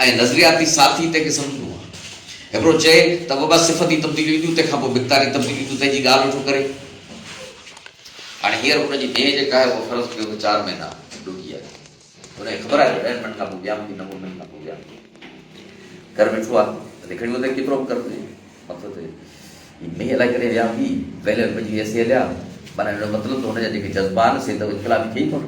ऐं नज़रियाती साथी तंहिंखे सम्झणो आहे। हिकिड़ो चए त बाबा सिफ़ती तब्दीलियूं ईंदियूं, तंहिंखां पोइ मिक़दारी तब्दीलियूं ईंदियूं, तंहिंजी ॻाल्हि वठो करे। हाणे हींअर हुनजी मेंह जेका आहे उहा फ़र्ज़ु कयो 4 महीना ॾुकी आहे, हुनखे ख़बर आहे 10 मिंट खां पोइ वियाम थी, 9 मिंट खां पोइ वियाम थी, घर वेठो आहे त खणी वञे केतिरो बि कर मथो ते मेंह हलाई करे विया थी, पहले पंहिंजी एसी हलिया, माना हिन जो मतिलबु त हुनजा जेके जज़्बा आहिनि से त इनकलाबी थिए ई कोन।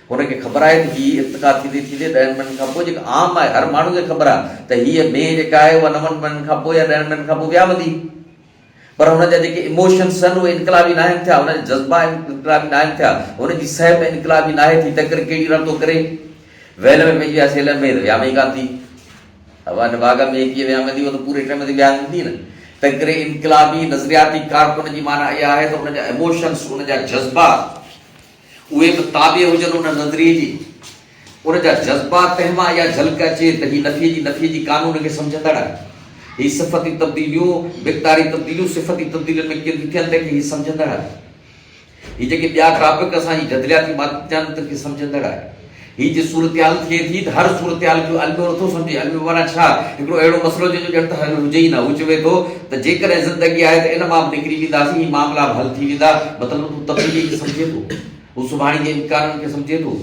हुनखे ख़बर आहे त हीअ इर्तिका थींदे थींदे 10 मिंट खां पोइ, जेका आम आहे हर माण्हू खे ख़बर आहे त हीअ मेंह जेका आहे उहा 9 मिंट खां पोइ या 10 मिंट खां पोइ वियामंदी। पर हुनजा जेके इमोशन्स आहिनि उहे इनकलाबी न आहिनि थिया, हुनजा जज़्बा इनकलाबी न आहिनि थिया, हुनजी सहब इनकलाबी न आहे थी। तंहिं करे कहिड़ी रतो करे वेल में पंहिंजी वियासीं, हेल में वियाम ई कान थी। हवा बाग़ में कीअं वियामंदी, उहो त पूरे टाइम ते वियाम ईंदी न। तंहिं करे इनकलाबी नज़रियाती कारकुन जी माना इहा आहे त हुनजा इमोशन्स, हुनजा जज़्बा उहे बि ताबे हुजनि उन नज़रिए जी। उनजा जज़्बा तंहिंमां इहा झलक अचे त हीअ नफ़े जी कानून खे सम्झंदड़ आहे। हीअ सिफ़ती तब्दीलियूं, मिक़दारी तब्दीलियूं सिफ़ती तब्दीलियुनि में कीअं थियनि तंहिंखे हीअ सम्झंदड़ आहे। हीअ जेके ॿिया टॉपिक असांजी जदलियाती मातियान खे सम्झंदड़ आहे। हीअ जे सूरत-हाल थिए थी त हर सूरत-हाल खे अल्मो नथो सम्झे। अल्मो माना छा? हिकिड़ो अहिड़ो मसइलो जंहिंजो ॼण त हल हुजे ई न, हू चवे थो त जेकॾहिं ज़िंदगी आहे त इन मां बि निकिरी वेंदासीं, हीअ मामला हल थी वेंदा। मतिलबु हू तब्दीली खे सम्झे थो, हू सुभाणे जे इम्काननि खे सम्झे थो,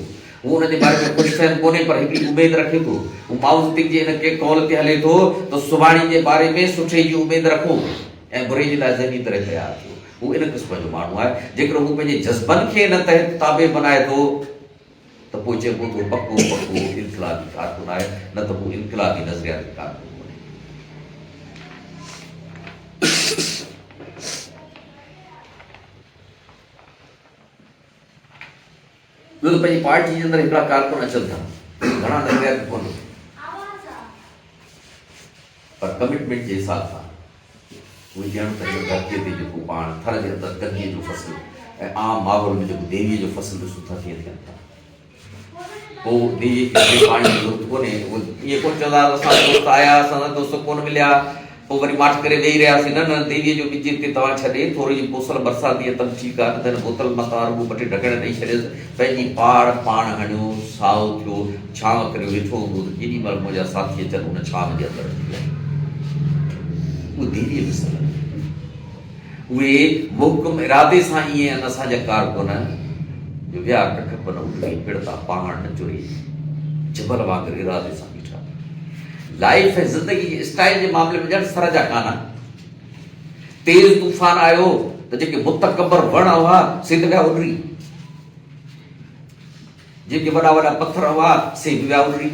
हू हुनजे बारे में कुझु फहम कोन्हे पर हिकिड़ी उमेद रखे थो। हू माउज़ जे हिन के कॉल ते हले थो त सुभाणे जे बारे में सुठे जी उमेद रखो ऐं बुरे जे लाइ ज़हनी तरह तयारु थियो। हू इन क़िस्म जो माण्हू आहे। जेकॾहिं हू पंहिंजे जज़्बनि खे इन तहत ताबे बनाए थो त पोइ चइबो थो पको इनकलाबी कारकुन आहे, न त हू इनकलाबी नज़रियाती कारकुन कोन्हे। ॿियो त पंहिंजी पार्टी जे अंदरि हिकिड़ा कारकुन अचनि था, घणा नज़रियाती कोन्हे, पर कमिटमेंट जे हिसाब सां उहे ॼण त धरतीअ ते जेको पाण थर जे अंदरि गंदीअ जो फसल ऐं आम माहौल में जेको देवीअ जो फसल ॾिसूं था कीअं थियनि था। पोइ देवीअ खे पाणी जी ज़रूरत कोन्हे, उहे ईअं कोन चवंदा असां दोस्त आया, असां दोस्त कोन मिलिया, पोइ वरी माठ करे वेही रहियासीं। न न, देवीअ जो ॿिज ते तव्हां छॾे थोरी जी बोतल बरसाती आहे त ठीकु आहे, न त हिन बोतल मां तव्हां रुॻो ॿ टे ढकण ॾेई छॾियोसि, पंहिंजी पाण हणियो, साओ थियो, छांव करे वेठो हूंदो त केॾी महिल मुंहिंजा साथी अचनि हुन छांव जे अंदरि अची विया। उहे देवीअ मिसल उहे मुहकम इरादे सां ईअं असांजा कारकुन जो विया कख पन उठड़ी पिड़ता पहाड़ न चुरी जबल वांगुरु इरादे सां बीठा। लाइफ ऐं ज़िंदगी जे स्टाइल जे मामले में ॼण सर जा कान। तेज़ तूफ़ान आयो त जेके मुतकबर वण हुआ से त विया उॾरी, जेके वॾा वॾा पत्थर हुआ से बि विया उॾरी।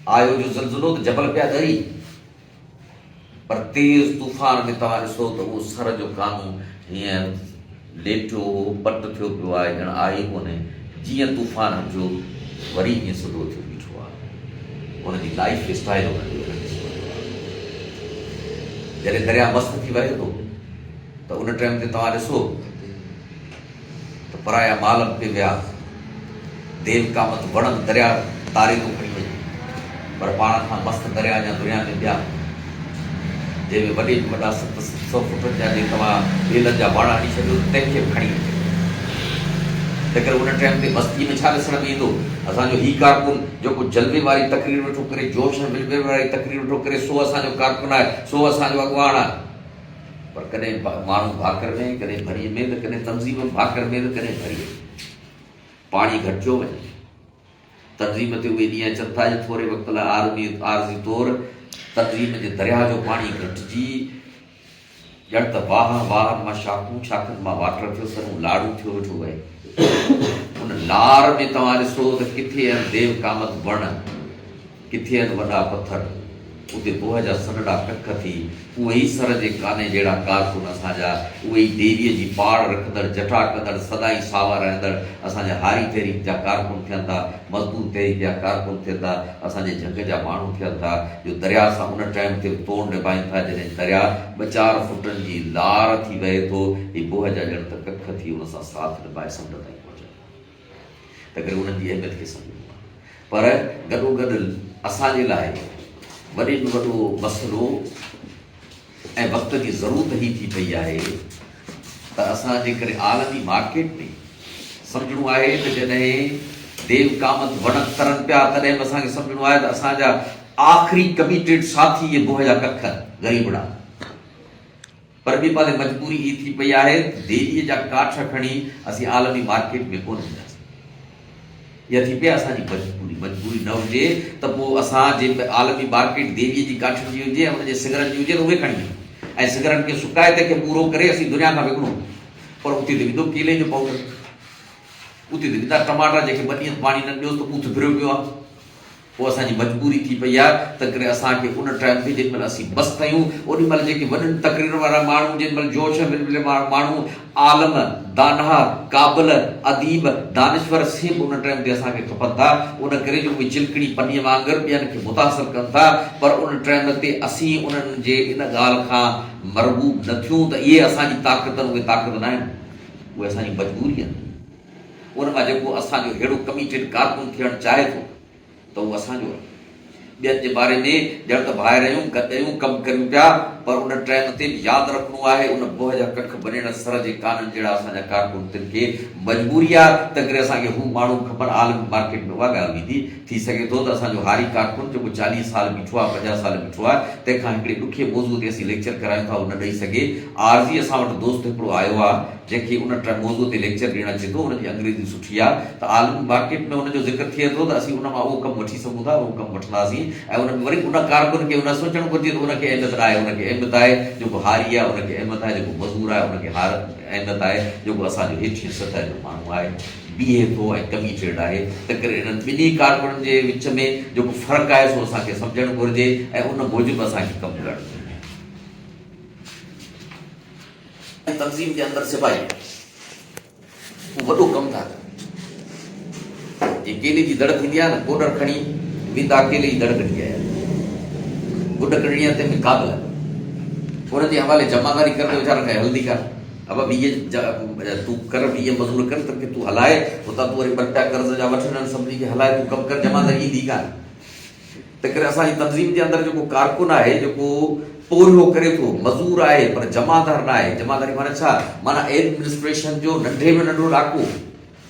आयो जो ज़लज़लो त जबल पिया ॻरी, पर तेज़ तूफ़ान में तव्हां ॾिसो त उहो सर जो कानून हीअं लेटियो पट थियो पियो आहे, ॼण आहे ई कोन्हे। जीअं तूफ़ान हटियो वरी ईअं सिधो थियो बीठो आहे। हुनजी लाइफ स्टाइल जॾहिं दरिया मस्तु थी वहे थो त उन टाइम ते तव्हां ॾिसो त पराया माल ते विया, देव कामत वणनि दरिया तारे थो खणी वञे, पर पाण खां मस्तु दरिया जा दुनिया में ॿिया जंहिंमें वॾे में वॾा 700 फुट जा जे तव्हां बेलनि जा वण हणी छॾियो तंहिंखे बि खणी वञे। तंहिं करे उन टाइम ते मस्ती में छा ॾिसण में ईंदो? असांजो ही कारकुन जेको जलवे वारी तकरीर वेठो करे, जोश ऐं विलवे वारी तकरीर वेठो करे, सो असांजो कारकुन आहे, सो असांजो अॻुवान आहे। पर कॾहिं माण्हू भाकर में, कॾहिं भरीअ में, त कॾहिं तंज़ीम भाकर में, त कॾहिं भरीअ में। पाणी घटिजो वञे, तंज़ीम ते उहे ॾींहं अचनि था जो थोरे वक़्त लाइ आरज़ी तौरु तंज़ीम जे दरिया जो पाणी घटिजी ॼण त वाहनि मां शाखुनि मां वाटर थियो, सरूं लाड़ू थियो वेठो वहे। उन लार में तव्हां ॾिसो त किथे आहिनि देव कामत वण, किथे आहिनि वॾा पत्थर, उते बोह जा सनड़ा कख थी। उहे ई सर जे काने जहिड़ा कारकुन असांजा, उहे ई देवीअ जी पाड़ रखंदड़, जटा कंदड़, सदाई सावा रहंदड़ असांजा हारी तहरीक जा कारकुन थियनि था, मज़दूर तहरीक जा कारकुन थियनि था, असांजे जंग जा माण्हू थियनि था, जो दरिया सां उन टाइम ते तोड़ निभाइनि था जॾहिं दरिया 2-4 फुटनि जी लार थी वहे थो। ही बोह जा ॼण त कख थी उन सां साथ निभाए समुंड ताईं पहुचनि। त करे उन्हनि जी अहमियत खे सम्झो। पर गॾोगॾु असांजे लाइ वॾे में वॾो मसइलो ऐं वक़्त जी ज़रूरत ई थी पई आहे त असां जेकॾहिं आलमी मार्केट में सम्झणो आहे त जॾहिं देव कामत वणक तरनि पिया तॾहिं बि असांखे सम्झणो आहे त असांजा आख़िरी कमिटेड साथी इहे बोह जा कख ग़रीबड़ा, पर बि पंहिंजी मजबूरी ई थी पई आहे देवीअ जा काठ खणी असीं आलमी मार्केट में कोन ईंदासीं। इहा थी पई आहे असांजी मजबूरी न हुजे त पोइ असां जे आलमी मार्केट देवीअ जी काठनि जी हुजे ऐं हुनजे सिगरनि जी हुजे त उहे खणी वञूं ऐं सिगरनि खे सुकाए तंहिंखे पूरो करे असीं दुनिया खां विकिणूं, पर उते त विधो केले जो पाउडर, उते त विधा टमाटा जेके ॿ ॾींहं पाणी न ॾियोसि त ॿूथ फिरियो पियो आहे। पोइ असांजी मजबूरी थी पई आहे त करे असांखे उन टाइम ते जेॾी महिल असीं मस्तु आहियूं ओॾी महिल जेके वॾनि तकरीर वारा माण्हू जेॾी महिल जोश में माण्हू आलम दानहा काबिल अदीब दानिश्वर से बि उन टाइम ते असांखे खपनि था। उन करे जो उहे चिलकड़ी पनीअ वांगुरु ॿियनि खे मुतासिर कनि था, पर उन टाइम ते असीं उन्हनि जे इन ॻाल्हि खां मरबूब न थियूं त इहे असांजी ताक़त आहिनि, उहे ताक़त न आहिनि, उहे असांजी मजबूरी आहिनि। उन मां जेको असांजो अहिड़ो कमिटेड कारकुन थियणु चाहे थो त उहो असांजो आहे। ॿियनि जे बारे में ॼण त ॿाहिरि आहियूं गॾियूं कमु करियूं पिया, पर उन टाइम ते बि यादि रखिणो आहे उन बोह जा कख बनेण सर जे काननि जहिड़ा असांजा कारकुन तिन खे मजबूरी आहे त करे असांखे हू माण्हू खपनि आलमी मार्केट में। उहा ॻाल्हि बि थी सघे थो त असांजो हारी कारकुन जेको 40 साल बीठो आहे 50 साल बीठो आहे तंहिंखां हिकिड़े ॾुखे मौज़ूअ ते असीं लेक्चर करायूं था उहो न ॾेई सघे। आरज़ी असां वटि दोस्त हिकिड़ो आयो आहे जंहिंखे उन मौज़ूअ ते लेक्चर ॾियणु अचे थो, हुनजी अंग्रेज़ी सुठी आहे त आलमी मार्केट में हुनजो ज़िक्र थिए थो त असीं उन मां उहो कमु वठी सघूं था, उहो कमु वठंदासीं। ऐं उन में वरी उन कारकुन खे उन सोचणु घुरिजे त उनखे अहमियत न आहे, उनखे अहमियत आहे जेको हारी आहे, उनखे अहमियत आहे जेको मज़दूर आहे, उनखे अहमियत आहे जेको असांजो हेठि सतह जो माण्हू आहे, बीहे थो ऐं कमिटेड आहे। त करे इन्हनि ॿिन्ही कारकुननि जे विच में जेको फ़र्क़ु आहे सो असांखे सम्झणु घुरिजे ऐं उन मूजिबि असांखे कमु करणु घुरिजे। तंज़ीम जे अंदरि सिपाही वॾो कमु था कनि। जे केले जी दड़ थींदी आहे न, कोडर खणी वेंदा केले जी दड़ कढी आया, गुड कढणी आहे तंहिंमें काबिल हुनजे हवाले जमादारी कर त वीचारा खे हल्दी कर, अब तूं कर वीह मज़ूर कर तोखे तूं हलाए, हुतां तूं वरी 2 रुपया कर्ज़ जा वठनि सभिनी खे हलाए तूं कमु कर, जमादारी ईंदी कान। त करे असांजी तंज़ीम जे अंदरि जेको कारकुन आहे जेको पोरियो करे थो, मज़ूर आहे पर जमादार न आहे। जमादारी माना छा? माना एडमिनिस्ट्रेशन जो नंढे में नंढो ॾाको,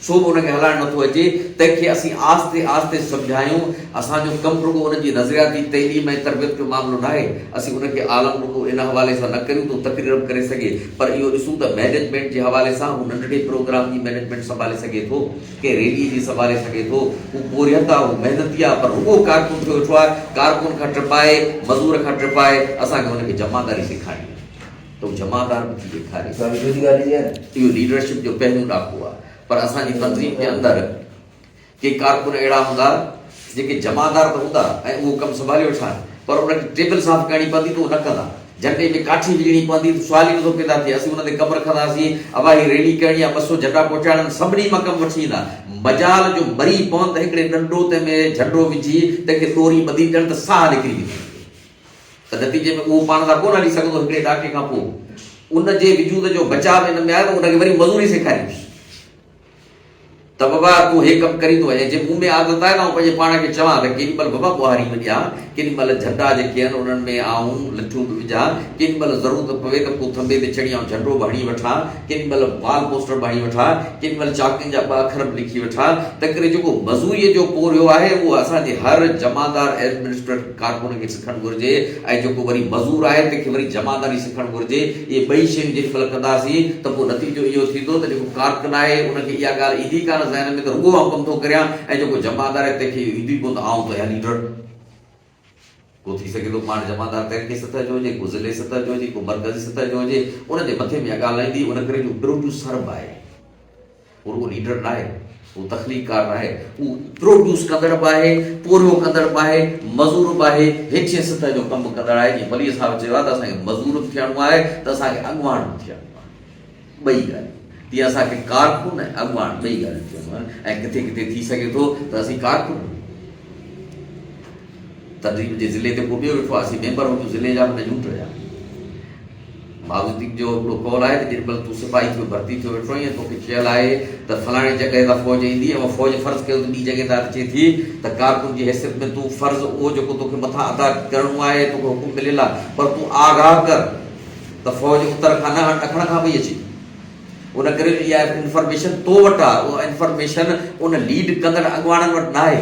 सो बि हुनखे हलाइणु नथो अचे। तंहिंखे असीं आस्ते आस्ते सम्झायूं। असांजो कमु रुॻो हुनजी नज़रियाती तइलीम ऐं तरबियत जो मामिलो न आहे। असीं हुनखे आलम रुॻो इन हवाले सां न करियूं त तक़रीर बि करे सघे, पर इहो ॾिसूं त मैनेजमेंट जे हवाले सां हू नंढड़े प्रोग्राम जी मैनेजमेंट संभाले सघे थो, के रैली जी संभाले सघे थो, हू बोरियत आहे, हू महिनती आहे, पर रुॻो कारकुन खे वेठो आहे कारकुन खां टिपाए मज़ूर खां टिपाए असांखे हुनखे जमादारी सेखारणी आहे। त हू जमादार बि थी ॾेखारे, इहो लीडरशिप जो पहिरियों ॾाको आहे। पर असांजी तंज़ीम जे अंदरि के कारकुन अहिड़ा हूंदा जेके जमादार त हूंदा ऐं उहो कमु संभाले वेठा, पर उनखे टेबल साफ़ करणी पवंदी त उहो न कंदा, झंडे में काठी विझणी पवंदी त सुवाल ई नथो पैदा थिए। असीं हुन ते कमु रखंदासीं, अबा ही रैली करणी आहे, 200 झंडा पहुचाइणा, सभिनी मां कमु वठी ईंदा। मजाल जो मरी पवनि त हिकिड़े नंढो तंहिंमें झंडो विझी तंहिंखे डोरी ॿधी ॾियनि त साह निकिरी वेंदी, त नतीजे में उहो पाण सां कोन हली सघंदो। हिकिड़े ॾाके खां पोइ उनजे वजूद जो बचाव हिन में आहे त उनखे वरी मज़ूरी सेखारींदुसि त बाबा तूं हे कमु करी थो वञे। जे मूं में आदत आहे न आउं पंहिंजे पाण खे चवां त केॾी महिल बाबा ॿुहारी में ॾियां, केॾी महिल झंडा जेके आहिनि उन्हनि में आऊं लठियूं बि विझां, केॾी महिल ज़रूरत पवे त पोइ थंबे ते चढ़ी आऊं झंडो बि हणी वठां, केॾी महिल वाल पोस्टर बि हणी वठां, केॾी महिल चाकनि जा 2 अखर बि लिखी वठां। त करे जेको मज़ूरीअ जो पोरियो आहे उहो असांजे हर जमादार एडमिनिस्ट्रेटिव कारकुन खे सिखणु घुरिजे, ऐं जेको वरी मज़ूर आहे तंहिंखे वरी जमादारी सिखणु घुरिजे। इहे ॿई शयूं जेॾी महिल कंदासीं त पोइ नतीजो इहो थींदो त जेको कारकुन आहे उनखे इहा ॻाल्हि ईंदी कान ज़हन में त रुॻो आउं कमु थो करियां, ऐं जेको जमादार आहे तंहिंखे ईंदी कोन त आउं त लीडर। को थी सघे थो पाण जमादार तहक़ीक़ी सतह जो हुजे, को ज़िले सतह जो हुजे, को मर्कज़ी सतह जो हुजे, उनजे मथे में इहा ॻाल्हि ईंदी। उन करे जो प्रोड्यूसर बि आहे, उहो रुॻो लीडर न आहे, उहो तख़लीक़कार न आहे, उहो प्रोड्यूस कंदड़ बि आहे, पोरियो कंदड़ बि आहे, मज़ूर बि आहे, हेठिए सतह जो कमु कंदड़ आहे। जीअं वलीअ साहिब चयो आहे त असांखे मज़ूर बि थियणो आहे त असांखे अॻुवाण बि थियणो आहे। ॿई ॻाल्हियूं तीअं असांखे कारकुन ऐं अॻुवाण ॿई ॻाल्हियूं थियणो आहे। ऐं किथे किथे थी सघे थो त असीं कारकुन तंज़ीम जे ज़िले ते को ॿियो वेठो आहे, असीं मेंबर वठूं ज़िले जा, हुन जूट जा, बावजूद जो हिकिड़ो कॉल आहे त जेॾीमहिल तूं सिपाही थियो भर्ती थियो वेठो आहीं तोखे चयल आहे त फलाणे जॻह तां फ़ौज ईंदी ऐं फ़ौज फ़र्ज़ु कयो त ॿी जॻह तां अचे थी त कारकुन जी हैसियत में तूं फ़र्ज़ु उहो जेको तोखे मथां अदा करिणो आहे तोखे हुकुम मिलियल आहे पर तूं आगाह कर त फ़ौज उतर खां न ॾखण खां पई अचे उन करे इहा इंफॉर्मेशन तो वटि आहे उहा इंफॉर्मेशन उन लीड कंदड़ अॻुवाणनि वटि न आहे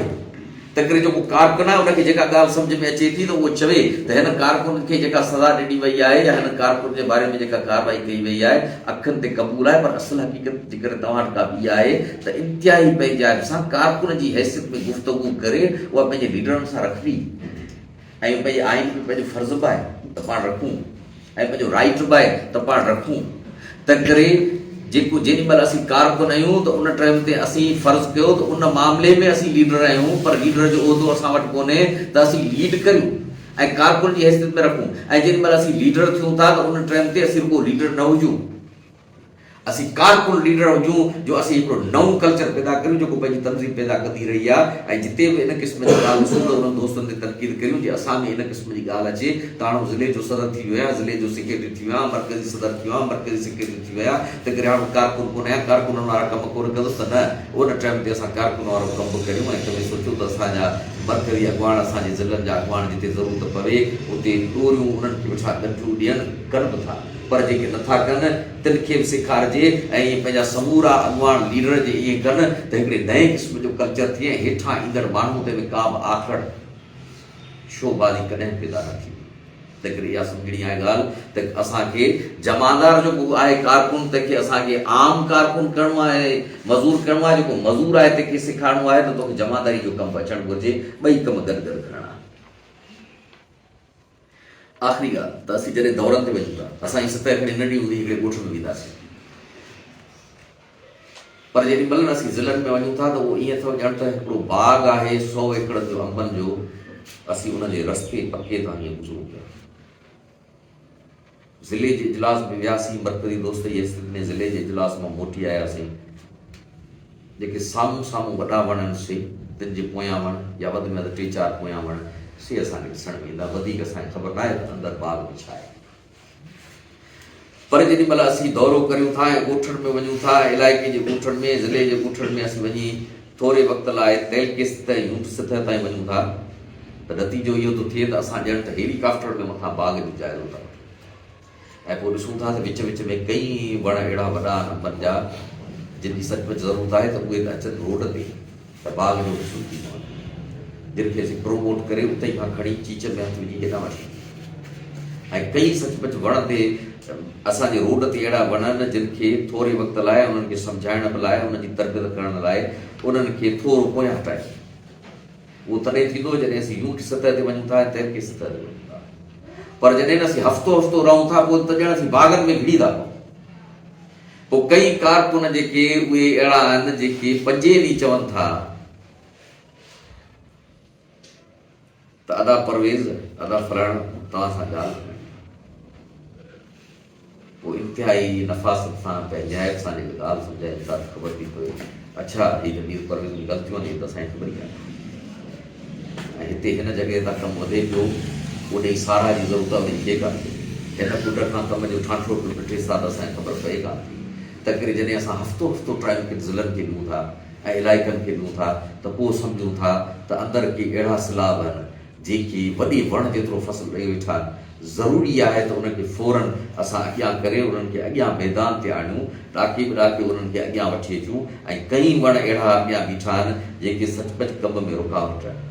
तंहिं करे जेको कारकुन आहे उनखे जेका ॻाल्हि सम्झ में अचे थी त उहो चवे त हिन कारकुन खे जेका सज़ा ॾिनी वई आहे या हिन कारकुन जे बारे में जेका कारवाई कई वई आहे अखियुनि ते क़बूल आहे पर असुल हक़ीक़त जेकर तव्हां वटि का ॿी आहे त इंतिहाई पंहिंजे जाइब सां कारकुन जी हैसियत में गुफ़्तगू करे उहा पंहिंजे लीडरनि सां रखी ऐं पंहिंजे आइन में पंहिंजो फ़र्ज़ु बि आहे त पाण रखूं ऐं पंहिंजो राइट बि आहे त पाण रखूं तंहिं करे जेको जेॾीमहिल असीं कारकुन आहियूं त उन टाइम ते असीं फ़र्ज़ु कयो त उन मामले में असीं लीडर आहियूं पर लीडर जो उहिदो असां वटि कोन्हे त असीं लीड करियूं ऐं कारकुन जी हैसियत में रखूं ऐं जेॾीमहिल असीं लीडर थियूं था त उन टाइम ते असीं रुॻो लीडर न हुजूं असीं कारकुन लीडर हुजूं जो असीं हिकिड़ो नओं कल्चर पैदा करियूं जेको पंहिंजी तनज़ीम पैदा कंदी रही आहे ऐं जिते बि इन क़िस्म जी ॻाल्हि ॾिसूं त उन्हनि दोस्तनि ते तनक़ीद करियूं जे असां में इन क़िस्म जी ॻाल्हि अचे त हाणे ज़िले जो सदर थी वियो आहियां ज़िले जो सेक्रेटरी थी वियो आहियां मर्कज़ी सदर थी वियो आहियां मर्कज़ी सेक्रेटरी थी वियो आहियां त करे हाणे कारकुन कोन आहियां कारकुननि वारा कम कोन कंदुसि त न उन टाइम ते असां कारकुन वारो कम बि करियूं ऐं कॾहिं सोचियूं त असांजा मर्कज़ी अॻुवान असांजे ज़िलनि जा अॻुवान जिते ज़रूरत पवे उते ॾोरियूं उन्हनि खे वेठा गॾियूं ॾियनि कनि बि था पर जेके नथा कनि तिन खे बि सेखारिजे ऐं इहे पंहिंजा समूरा अॻुवान लीडर जे ईअं कनि त हिकिड़े नए क़िस्म जो कल्चर थिए ऐं हेठां ईंदड़ माण्हू ते बि का बि आखड़ शोबाज़ी कॾहिं पैदा न थी तंहिं करे इहा सम्झणी आहे ॻाल्हि त असांखे जमादार जेको आहे कारकुन तंहिंखे असांखे आम कारकुन करिणो आहे मज़ूर करिणो आहे जेको मज़ूर आहे तंहिंखे सेखारिणो आहे त तोखे जमादारी जो कमु अचणु घुरिजे ॿई कम गॾु गॾु करणा आख़िरी ॻाल्हि त असीं जॾहिं दौरनि ते वञूं था असांजी सतह खणी नंढी हूंदी हिकिड़े ॻोठ में वेंदासीं पर जेॾीमहिल असीं ज़िलनि में वञूं था त उहो ईअं थो ॼण त हिकिड़ो बाग़ आहे 100 एकड़ जो अंबनि जो असीं उनजे रस्ते पके तां ईअं गुज़रूं पिया ज़िले जे इजलास में वियासीं मर्कज़ी दोस्त जी हैसियत में ज़िले जे इजलास मां मोटी आयासीं जेके साम्हूं साम्हूं वॾा वण आहिनि से तिन जे पोयां वण या वधि में वधि 3-4 पोयां वण से असांखे ॾिसण में ईंदा वधीक असांखे ख़बर न आहे त अंदरि बाग़ में छा आहे पर जेॾीमहिल असीं दौरो करियूं था ऐं ॻोठनि में वञूं था इलाइक़े जे ॻोठनि में ज़िले जे ॻोठनि में असीं वञी थोरे वक़्त लाइ तहलके सतह यूट सतह ताईं वञूं था त नतीजो इहो थो थिए त असां ॼण त हेलीकॉप्टर में मथां बाग़ जो जाइज़ो था वठूं ऐं पोइ ॾिसूं था त विच विच में कई वण अहिड़ा वॾा आहिनि अंबनि जा जिन जी सचमुच ज़रूरत आहे त उहे त अचनि रोड ते त बाग़ जो ॾिसूं थी पवनि जिन खे असीं प्रोमोट करे उते ई खां खणी चीच में हथ विझी हेॾां वठी ऐं कई सचमुच वण ते असांजे रोड ते अहिड़ा वण आहिनि जिन खे थोरे वक़्त लाइ उन्हनि खे सम्झाइण बि लाइ उन्हनि जी तरबियत करण लाइ उन्हनि खे थोरो पोयां हटाए उहो तॾहिं थींदो जॾहिं असीं यूट सतह ते वञूं था ऐं तहलके सतह ते वञूं था पर जॾहिं असीं हफ़्तो हफ़्तो रहूं था पोइ त ॼण असीं बाग़नि में घिड़ी था पऊं पोइ कई कारकुन जेके उहे अहिड़ा आहिनि जेके 5 ॾींहं चवनि था त अदा परवेज़ अदा फलाणो तव्हां सां ॻाल्हि पोइ इंतिहाई नफ़ासत सां पंहिंजे जाइब सां जेके ॻाल्हि सम्झाइनि था ख़बर थी पए अच्छा हीअ मीर परवेज़ जी ग़लतियूं आहिनि त असांखे ख़बर ई आहे ऐं हिते हिन जॻह तां कमु वधे पियो ओॾे ई सारा जी ज़रूरत वञी थिए कान थी हिन पुट खां कम जो ठाठो पियो ॾिठे सां त असांखे ख़बर पए कान थी तंहिं करे जॾहिं असां हफ़्तो हफ़्तो टाइम खे ज़िलनि खे ॾियूं था ऐं इलाइक़नि खे ॾियूं था त पोइ सम्झूं था त अंदरि के अहिड़ा सिलाब आहिनि जेके वॾे वण जेतिरो फ़सुलु ॾेई वेठा आहिनि ज़रूरी आहे त उनखे फ़ौरन असां अॻियां करे उन्हनि खे अॻियां मैदान ते आणियूं ॾाके बि ॾाके उन्हनि खे अॻियां वठी अचूं ऐं कई वण अहिड़ा अॻियां बीठा आहिनि जेके सचपच कम में रुकावट आहिनि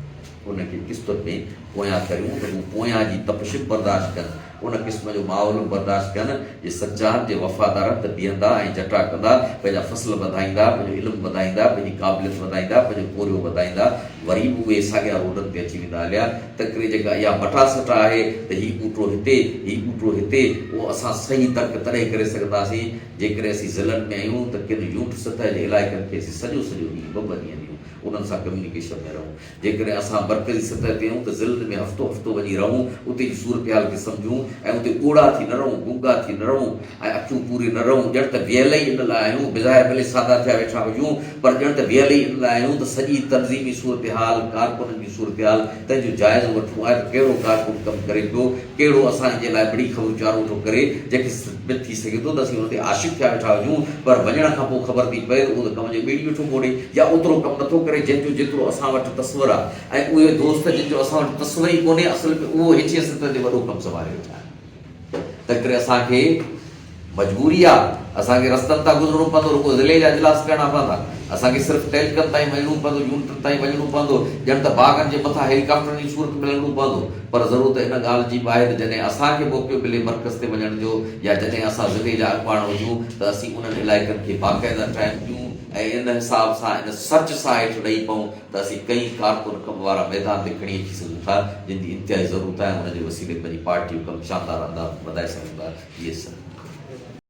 उनखे क़िस्तुनि में पोयां करियूं त हू पोयां जी तपश बर्दाश्त कनि उन क़िस्म जो माहौल बर्दाश्त कनि जे सचा जे वफ़ादार त बीहंदा ऐं जटा कंदा पंहिंजा फ़सुल वधाईंदा पंहिंजो इल्मु वधाईंदा पंहिंजी क़ाबिलियत वधाईंदा पंहिंजो कोरियो वधाईंदा वरी बि उहे साॻिया रोडनि ते अची वेंदा हलिया त करे जेका इहा मटासट आहे त हीउ ॿूटो हिते हीउ ॿूटो हिते उहो असां सही तर्क तॾहिं करे सघंदासीं जेकॾहिं असीं ज़िलनि में आहियूं त किन यूट सतह जे इलाइक़नि खे असीं सॼो ॾींहुं 2 ॾींहं ॾियूं उन्हनि सां कम्युनिकेशन में रहूं। जेकॾहिं असां मर्कज़ी सतह ते आहियूं त ज़िलद में हफ़्तो हफ़्तो वञी रहूं, उते जी सूरत हाल खे सम्झूं ऐं उते ॻोड़ा थी न रहूं, गूंगा थी न रहूं ऐं अखियूं पूरी न रहूं। ॼण त वियल ई इन लाइ आहियूं, बिज़ाहिर भले सादा थिया वेठा हुजूं, पर ॼण त वियल ई इन लाइ आहियूं त सॼी तनज़ीमी सूरत हाल, कारकुननि जी सूरत हाल तंहिंजो जाइज़ो वठूं आहे त कहिड़ो कारकुन कमु करे पियो, कहिड़ो असांजे लाइ बड़ी ख़बरूं चारो थो करे, जंहिंखे थी सघे थो त असीं हुन ते आशिक़ थिया वेठा हुजूं, पर वञण खां पोइ ख़बर थी पए उहो त कम जे ॿेड़ी वेठो कोड़े या ओतिरो कमु नथो करे जंहिंजो जेतिरो असां वटि तस्वर आहे। ऐं उहे दोस्त जंहिंजो असां वटि तस्वर ई कोन्हे, असल में उहो हेठि सतह ते वॾो कमु संभाले वेठा आहिनि। तंहिं करे असांखे मजबूरी आहे, असांखे रस्तनि तां गुज़रणो पवंदो, रुॻो ज़िले जा इजलास करणा पवंदा, असांखे सिर्फ़ु टैलिकनि ताईं वञिणो पवंदो, यूनिटनि ताईं वञिणो पवंदो, ॼण त बाग़नि जे मथां हेलीकॉप्टरनि जी सूरत में लॻणो पवंदो। पर ज़रूरत इन ॻाल्हि जी बि आहे त जॾहिं असांखे मौक़ो मिले मर्कज़ ते वञण जो या जॾहिं असां ज़िले जा अॻुवाण हुजूं त असीं उन्हनि इलाइक़नि खे बाक़ाइदा टाइम ॾियूं ऐं इन हिसाब सां इन सच सां हेठि ॾेई पऊं त असीं कई कारकुन कम वारा मैदान ते खणी अची सघूं था, जिन जी इंतिहाई ज़रूरत आहे। उनजे वसीले पंहिंजी पार्टी जो कमु शानदार अंदाज़ वधाए सघूं था। इहे सभु